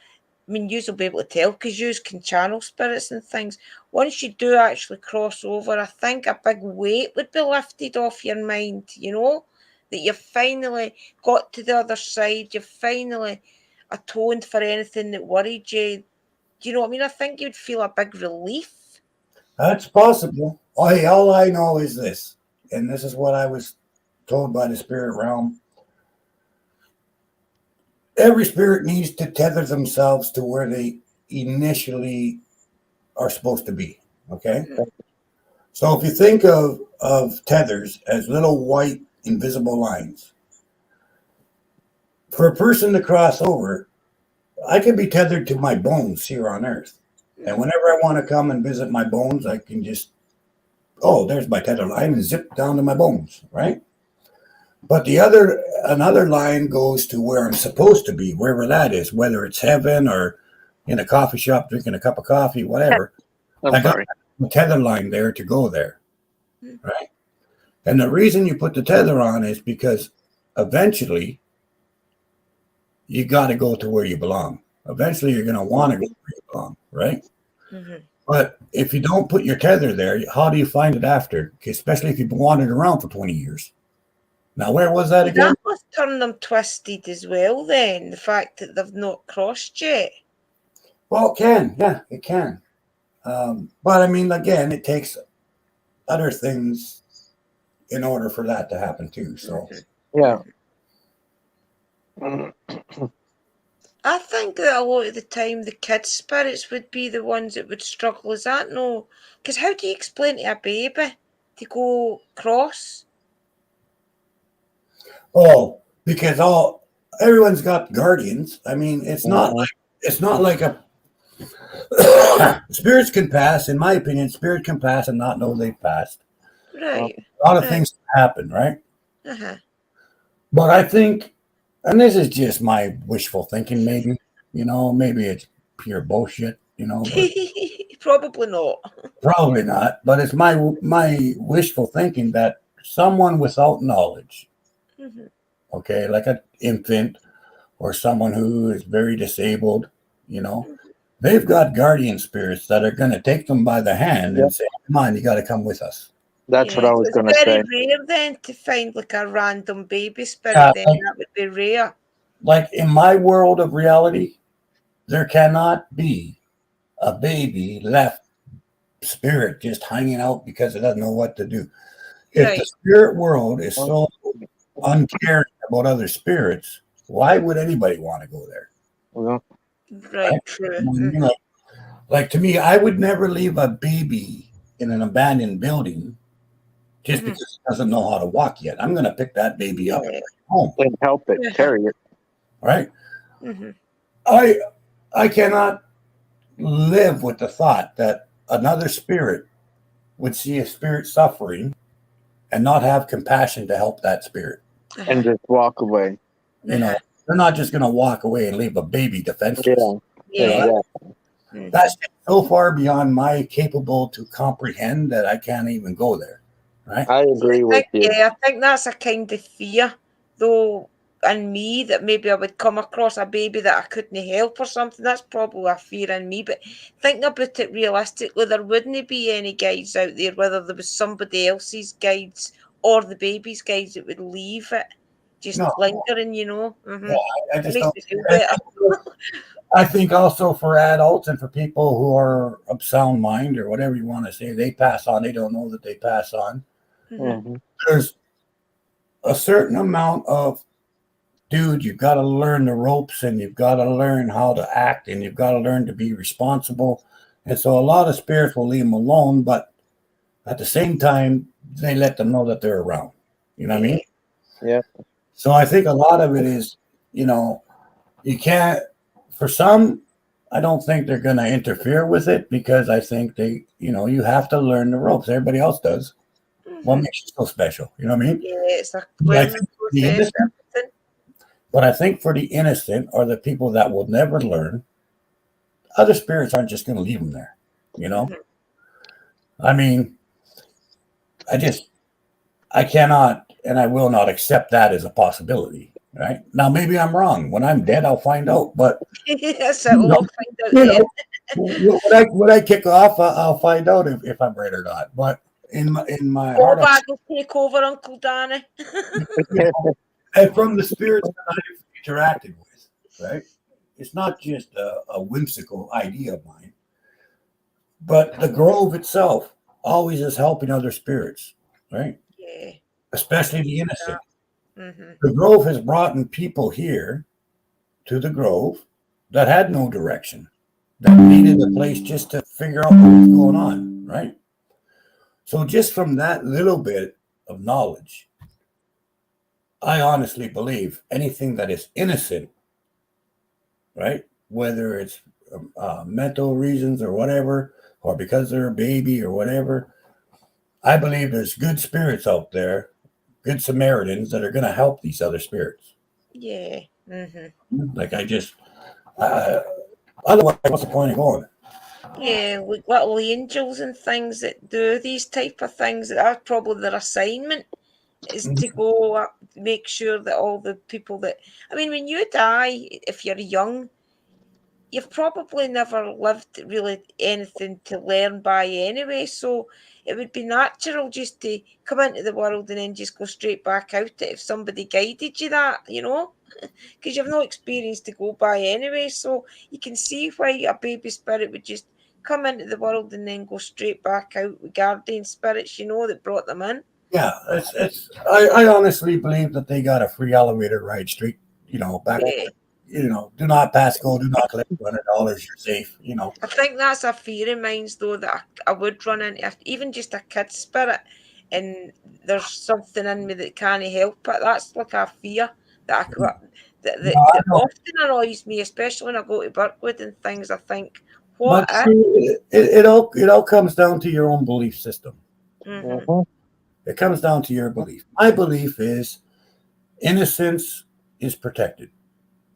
Speaker 1: I mean, you will be able to tell because you can channel spirits and things. Once you do actually cross over, I think a big weight would be lifted off your mind, you know, that you've finally got to the other side. You've finally atoned for anything that worried you. Do you know what I mean? I think you'd feel a big relief.
Speaker 3: That's possible. All I know is this, and this is what I was told by the spirit realm. Every spirit needs to tether themselves to where they initially are supposed to be. Okay. So if you think of tethers as little white invisible lines, for a person to cross over, I can be tethered to my bones here on earth. And whenever I want to come and visit my bones, I can just, there's my tether line and zip down to my bones, right? But another line goes to where I'm supposed to be, wherever that is, whether it's heaven or in a coffee shop drinking a cup of coffee, whatever. I got a tether line there to go there, right? And the reason you put the tether on is because eventually you got to go to where you belong. Eventually you're going to want to go where you belong, right? Mm-hmm. But if you don't put your tether there, how do you find it after? Especially if you've been wandering around for 20 years. Now, where was that again?
Speaker 1: That must turn them twisted as well, then, the fact that they've not crossed yet.
Speaker 3: Well, it can. Yeah, it can. But, I mean, again, it takes other things in order for that to happen, too. So,
Speaker 2: yeah.
Speaker 1: I think that a lot of the time the kids' spirits would be the ones that would struggle. Is that no? Because how do you explain to a baby to go cross?
Speaker 3: Oh, because everyone's got guardians. I mean, it's not like a spirits can pass. In my opinion, spirits can pass and not know they've passed.
Speaker 1: Right.
Speaker 3: A lot of things happen, right?
Speaker 1: Uh-huh.
Speaker 3: But I think, and this is just my wishful thinking, maybe, maybe it's pure bullshit, but
Speaker 1: Probably not.
Speaker 3: Probably not. But it's my wishful thinking that someone without knowledge, okay, like an infant or someone who is very disabled, they've got guardian spirits that are going to take them by the hand and say, come on, you got to come with us.
Speaker 2: That's what I was
Speaker 1: It's
Speaker 2: going to
Speaker 1: very
Speaker 2: say.
Speaker 1: rare then to find like a random baby spirit.
Speaker 3: Yeah,
Speaker 1: Then that would be rare.
Speaker 3: like in my world of reality, there cannot be a baby left spirit just hanging out because it doesn't know what to do. If the
Speaker 1: Right.
Speaker 3: spirit world is so uncaring about other spirits, why would anybody want to go there?
Speaker 2: Well,
Speaker 1: Right. True.
Speaker 3: You know, like to me, I would never leave a baby in an abandoned building just
Speaker 1: Mhm.
Speaker 3: because it doesn't know how to walk yet. I'm going to pick that baby up
Speaker 1: Yeah.
Speaker 3: home,
Speaker 2: and help it,
Speaker 1: Yeah.
Speaker 2: carry it.
Speaker 3: right?
Speaker 1: hmm
Speaker 3: I cannot live with the thought that another spirit would see a spirit suffering and not have compassion to help that spirit.
Speaker 2: And just walk away.
Speaker 3: You know, they're not just going to walk away and leave a baby defenseless.
Speaker 2: Yeah.
Speaker 1: Yeah.
Speaker 2: Exactly.
Speaker 1: Mhm.
Speaker 3: That's so far beyond my capable to comprehend that I can't even go there. Right?
Speaker 2: I agree with you.
Speaker 1: I think that's a kind of fear, though, in me that maybe I would come across a baby that I couldn't help or something. That's probably a fear in me. But thinking about it realistically, there wouldn't be any guides out there, whether there was somebody else's guides or the baby's guides that would leave it just
Speaker 3: No.
Speaker 1: lingering, you know.
Speaker 3: Yeah, I just
Speaker 1: Makes
Speaker 3: don't.
Speaker 1: me feel better.
Speaker 3: I think also for adults and for people who are of sound mind or whatever you want to say, they pass on. They don't know that they pass on.
Speaker 2: Mhm.
Speaker 3: There's a certain amount of, dude, you've got to learn the ropes and you've got to learn how to act and you've got to learn to be responsible. And so a lot of spirits will leave them alone, but at the same time, they let them know that they're around. You know what I mean?
Speaker 2: Yeah.
Speaker 3: So I think a lot of it is, you can't, for some, I don't think they're going to interfere with it because I think you have to learn the ropes. Everybody else does. What makes you so special? You know what I mean?
Speaker 1: Yeah, it's a
Speaker 3: But I
Speaker 1: learning
Speaker 3: think the
Speaker 1: process.
Speaker 3: innocent,
Speaker 1: Everything.
Speaker 3: but I think for the innocent or the people that will never learn, other spirits aren't just going to leave them there. You know? I mean, I cannot and I will not accept that as a possibility. Right now, maybe I'm wrong. When I'm dead, I'll find out. But
Speaker 1: Yes,
Speaker 3: you
Speaker 1: we'll
Speaker 3: know,
Speaker 1: find out
Speaker 3: you
Speaker 1: then.
Speaker 3: know, when I kick off, I'll find out if I'm right or not. But in my heart,
Speaker 1: Bag will take over, Uncle Danny.
Speaker 3: and from the spirits that I've interacted with, right? It's not just a whimsical idea of mine, but the grove itself always is helping other spirits, right?
Speaker 1: Yeah.
Speaker 3: Especially the innocent.
Speaker 1: Mm-hmm.
Speaker 3: The grove has brought in people here to the grove that had no direction, that needed a place just to figure out what was going on, right? So just from that little bit of knowledge, I honestly believe anything that is innocent, right? Whether it's mental reasons or whatever, or because they're a baby or whatever, I believe there's good spirits out there, good Samaritans that are going to help these other spirits.
Speaker 1: Yeah. Mm-hmm.
Speaker 3: Like otherwise, what's the point of going?
Speaker 1: Yeah, like little angels and things that do these type of things. That's probably their assignment is to go up, make sure that all the people that when you die, if you're young, you've probably never lived really anything to learn by anyway. So it would be natural just to come into the world and then just go straight back out it if somebody guided you that, because you've no experience to go by anyway. So you can see why a baby spirit would just come into the world and then go straight back out with guardian spirits, that brought them in.
Speaker 3: Yeah, it's. I honestly believe that they got a free elevator ride straight. Back.
Speaker 1: Yeah.
Speaker 3: Do not pass go. Do not collect $200. You're safe.
Speaker 1: I think that's a fear of mine, though, that I would run into even just a kid spirit, and there's something in me that can't help it. That's like a fear that I got that often annoys me, especially when I go to Birkwood and things. I think, what
Speaker 3: But see, it all comes down to your own belief system.
Speaker 1: Mm-hmm.
Speaker 3: It comes down to your belief. My belief is innocence is protected.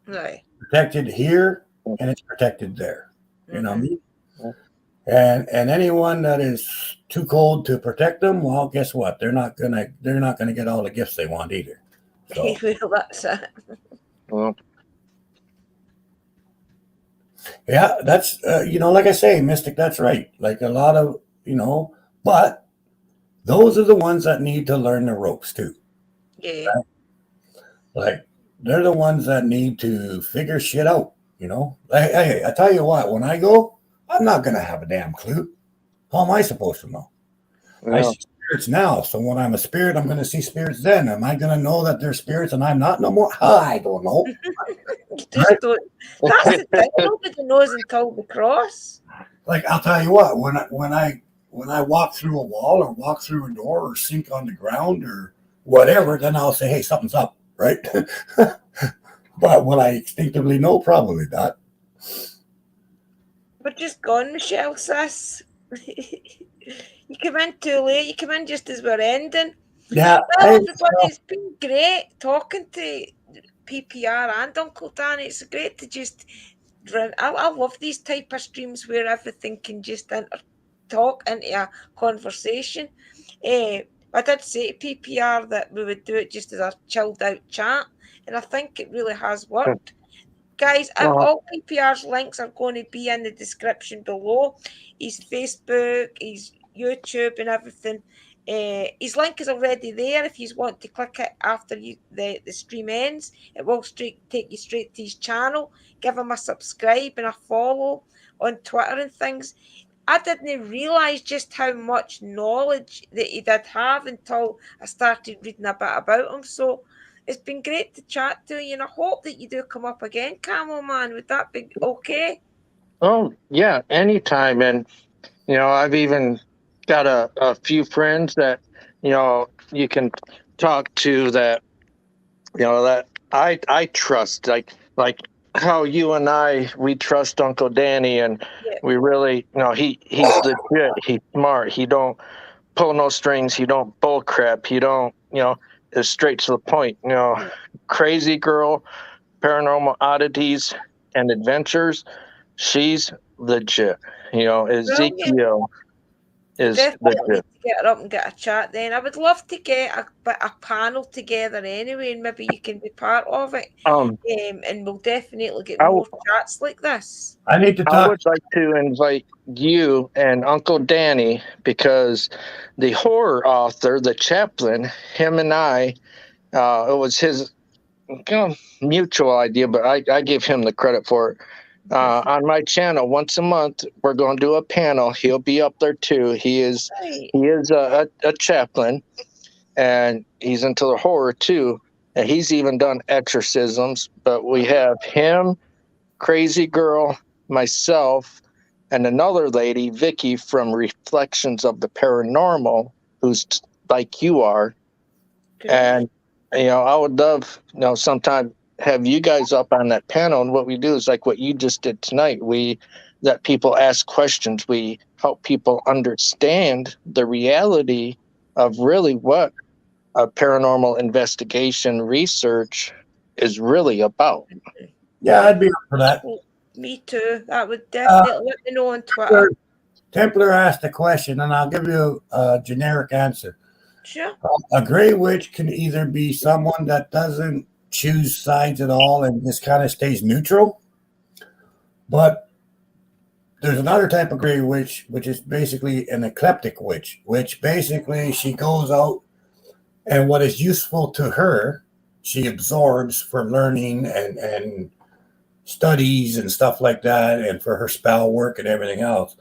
Speaker 1: Right.
Speaker 3: Protected here and it's protected there. You know what I mean?
Speaker 2: Mhm.
Speaker 3: And anyone that is too cold to protect them, well, guess what? They're not gonna get all the gifts they want either. So
Speaker 1: Well, that's it.
Speaker 2: Well,
Speaker 3: yeah, that's like I say, Mystic, that's right. Like a lot of but those are the ones that need to learn the ropes too.
Speaker 1: Yeah.
Speaker 3: Like they're the ones that need to figure shit out. Hey, I tell you what, when I go, I'm not gonna have a damn clue. How am I supposed to know? I
Speaker 2: Yeah.
Speaker 3: see spirits now, so when I'm a spirit, I'm gonna see spirits then. Am I gonna know that they're spirits and I'm not no more? I don't know.
Speaker 1: You just don't. That's the thing. Nobody knows until we cross.
Speaker 3: Like I'll tell you what, when I walk through a wall or walk through a door or sink on the ground or whatever, then I'll say, hey, something's up, right? But will I instinctively know? Probably not.
Speaker 1: We're just gone, Michelle, sis. You come in too late. You come in just as we're ending.
Speaker 3: Yeah.
Speaker 1: Well,
Speaker 3: Hey,
Speaker 1: everybody, it's been great talking to PPR and Uncle Danny. It's great to just run. I love these type of streams where everything can just talk into a conversation. I did say to PPR that we would do it just as a chilled out chat, and I think it really has worked. Guys, all PPR's links are going to be in the description below. His Facebook, his YouTube, and everything. His link is already there. If you want to click it after the stream ends, it will take you straight to his channel. Give him a subscribe and a follow on Twitter and things. I didn't realise just how much knowledge that he did have until I started reading a bit about him. So it's been great to chat to you, and I hope that you do come up again, Camel Man. Would that be okay?
Speaker 2: Oh, yeah, anytime. And, I've even got a few friends that, you can talk to that, that I trust, like how you and we trust Uncle Danny, and
Speaker 1: Yeah.
Speaker 2: we really, he's legit, he's smart, he don't pull no strings, he don't bull crap, he don't, is straight to the point, crazy girl, paranormal oddities and adventures, she's legit,
Speaker 1: Brilliant.
Speaker 2: Ezekiel is
Speaker 1: Definitely
Speaker 2: legit.
Speaker 1: need to get her up and get a chat then. I would love to get a panel together anyway, and maybe you can be part of it. And we'll definitely get
Speaker 2: I,
Speaker 1: more chats like this.
Speaker 3: I need to
Speaker 2: I
Speaker 3: talk.
Speaker 2: would like to invite you and Uncle Danny, because the horror author, the chaplain, him and it was his mutual idea, but I give him the credit for it. On my channel, once a month, we're going to do a panel. He'll be up there too. He is
Speaker 1: Right.
Speaker 2: a chaplain, and he's into the horror too. And he's even done exorcisms. But we have him, Crazy Girl, myself, and another lady, Vicky from Reflections of the Paranormal, who's like you are. And I would love, sometime have you guys up on that panel. And what we do is like what you just did tonight. We let people ask questions. We help people understand the reality of really what a paranormal investigation research is really about.
Speaker 3: Yeah, I'd be up for that.
Speaker 1: Me too. That would definitely let me know on Twitter.
Speaker 3: Templar asked a question, and I'll give you a generic answer.
Speaker 1: Sure.
Speaker 3: A gray witch can either be someone that doesn't choose sides at all and just kind of stays neutral, but there's another type of gray witch, which is basically an eclectic witch, which basically she goes out and what is useful to her, she absorbs for learning and studies and stuff like that, and for her spell work and everything else.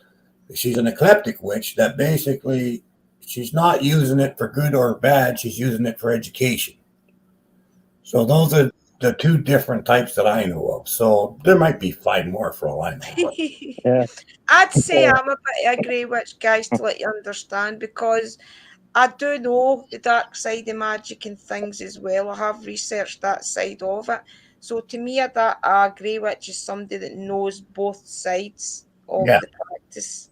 Speaker 3: She's an eclectic witch that basically she's not using it for good or bad. She's using it for education. So those are the two different types that I know of. So there might be 5 more for all I know.
Speaker 2: Yeah.
Speaker 1: I'd say I'm a bit of a grey witch, guys, to let you understand, because I do know the dark side of magic and things as well. I have researched that side of it. So to me, a grey witch is somebody that knows both sides of the practice.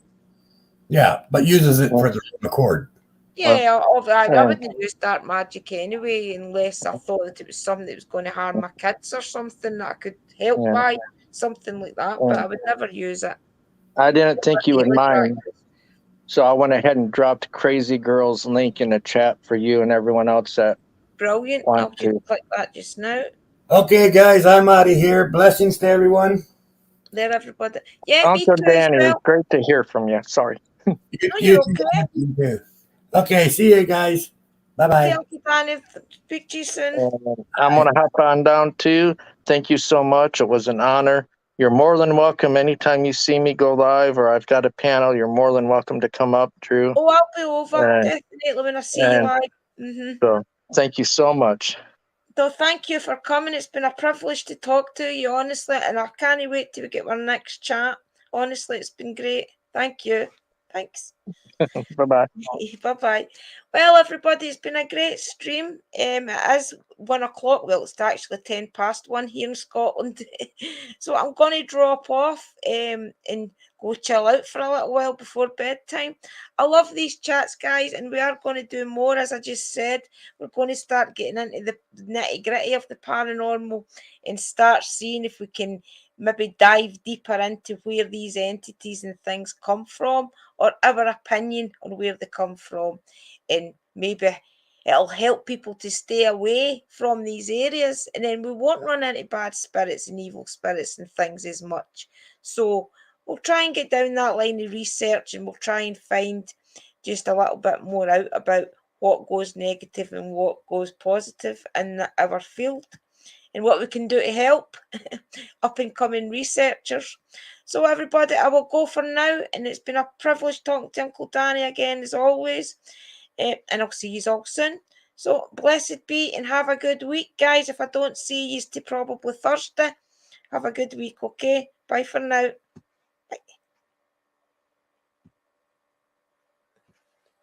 Speaker 3: Yeah, but uses it for the accord.
Speaker 1: Yeah, I wouldn't use dark magic anyway, unless I thought that it was something that was going to harm my kids or something that I could help by, something like that. But I would never use it.
Speaker 2: I didn't think you would mind. So I went ahead and dropped Crazy Girl's link in the chat for you and everyone else that
Speaker 1: Brilliant. I'll just click that just now.
Speaker 3: Okay, guys, I'm out of here. Blessings to everyone.
Speaker 1: There, everybody. Yeah,
Speaker 2: Uncle
Speaker 1: me too
Speaker 2: Danny,
Speaker 1: as well.
Speaker 2: great to hear from you. Sorry.
Speaker 1: You're okay.
Speaker 3: You too. Okay, see you guys. Bye
Speaker 1: Okay,
Speaker 3: bye.
Speaker 1: Uncle Danny, speak to you soon.
Speaker 2: And I'm going to hop on down too. Thank you so much. It was an honor. You're more than welcome anytime you see me go live or I've got a panel. You're more than welcome to come up, Drew.
Speaker 1: Oh, I'll be over,
Speaker 2: And,
Speaker 1: definitely, when I see you
Speaker 2: and
Speaker 1: live. Mm-hmm.
Speaker 2: so thank you so much.
Speaker 1: So thank you for coming. It's been a privilege to talk to you, honestly, and I can't wait till we get our next chat. Honestly, it's been great. Thank you. Thanks.
Speaker 2: Bye-bye.
Speaker 1: Bye-bye. Well, everybody, it's been a great stream. It is 1 o'clock. Well, it's actually 10 past 1 here in Scotland. So I'm going to drop off and go chill out for a little while before bedtime. I love these chats, guys, and we are going to do more, as I just said. We're going to start getting into the nitty-gritty of the paranormal and start seeing if we can maybe dive deeper into where these entities and things come from, or our opinion on where they come from, and maybe it'll help people to stay away from these areas, and then we won't run into bad spirits and evil spirits and things as much. So we'll try and get down that line of research, and we'll try and find just a little bit more out about what goes negative and what goes positive in our field, and what we can do to help up and coming researchers. So everybody, I will go for now, and it's been a privilege talking to Uncle Danny again as always, and I'll see you all soon. So blessed be and have a good week, guys. If I don't see you, to probably Thursday. Have a good week, okay? Bye for now.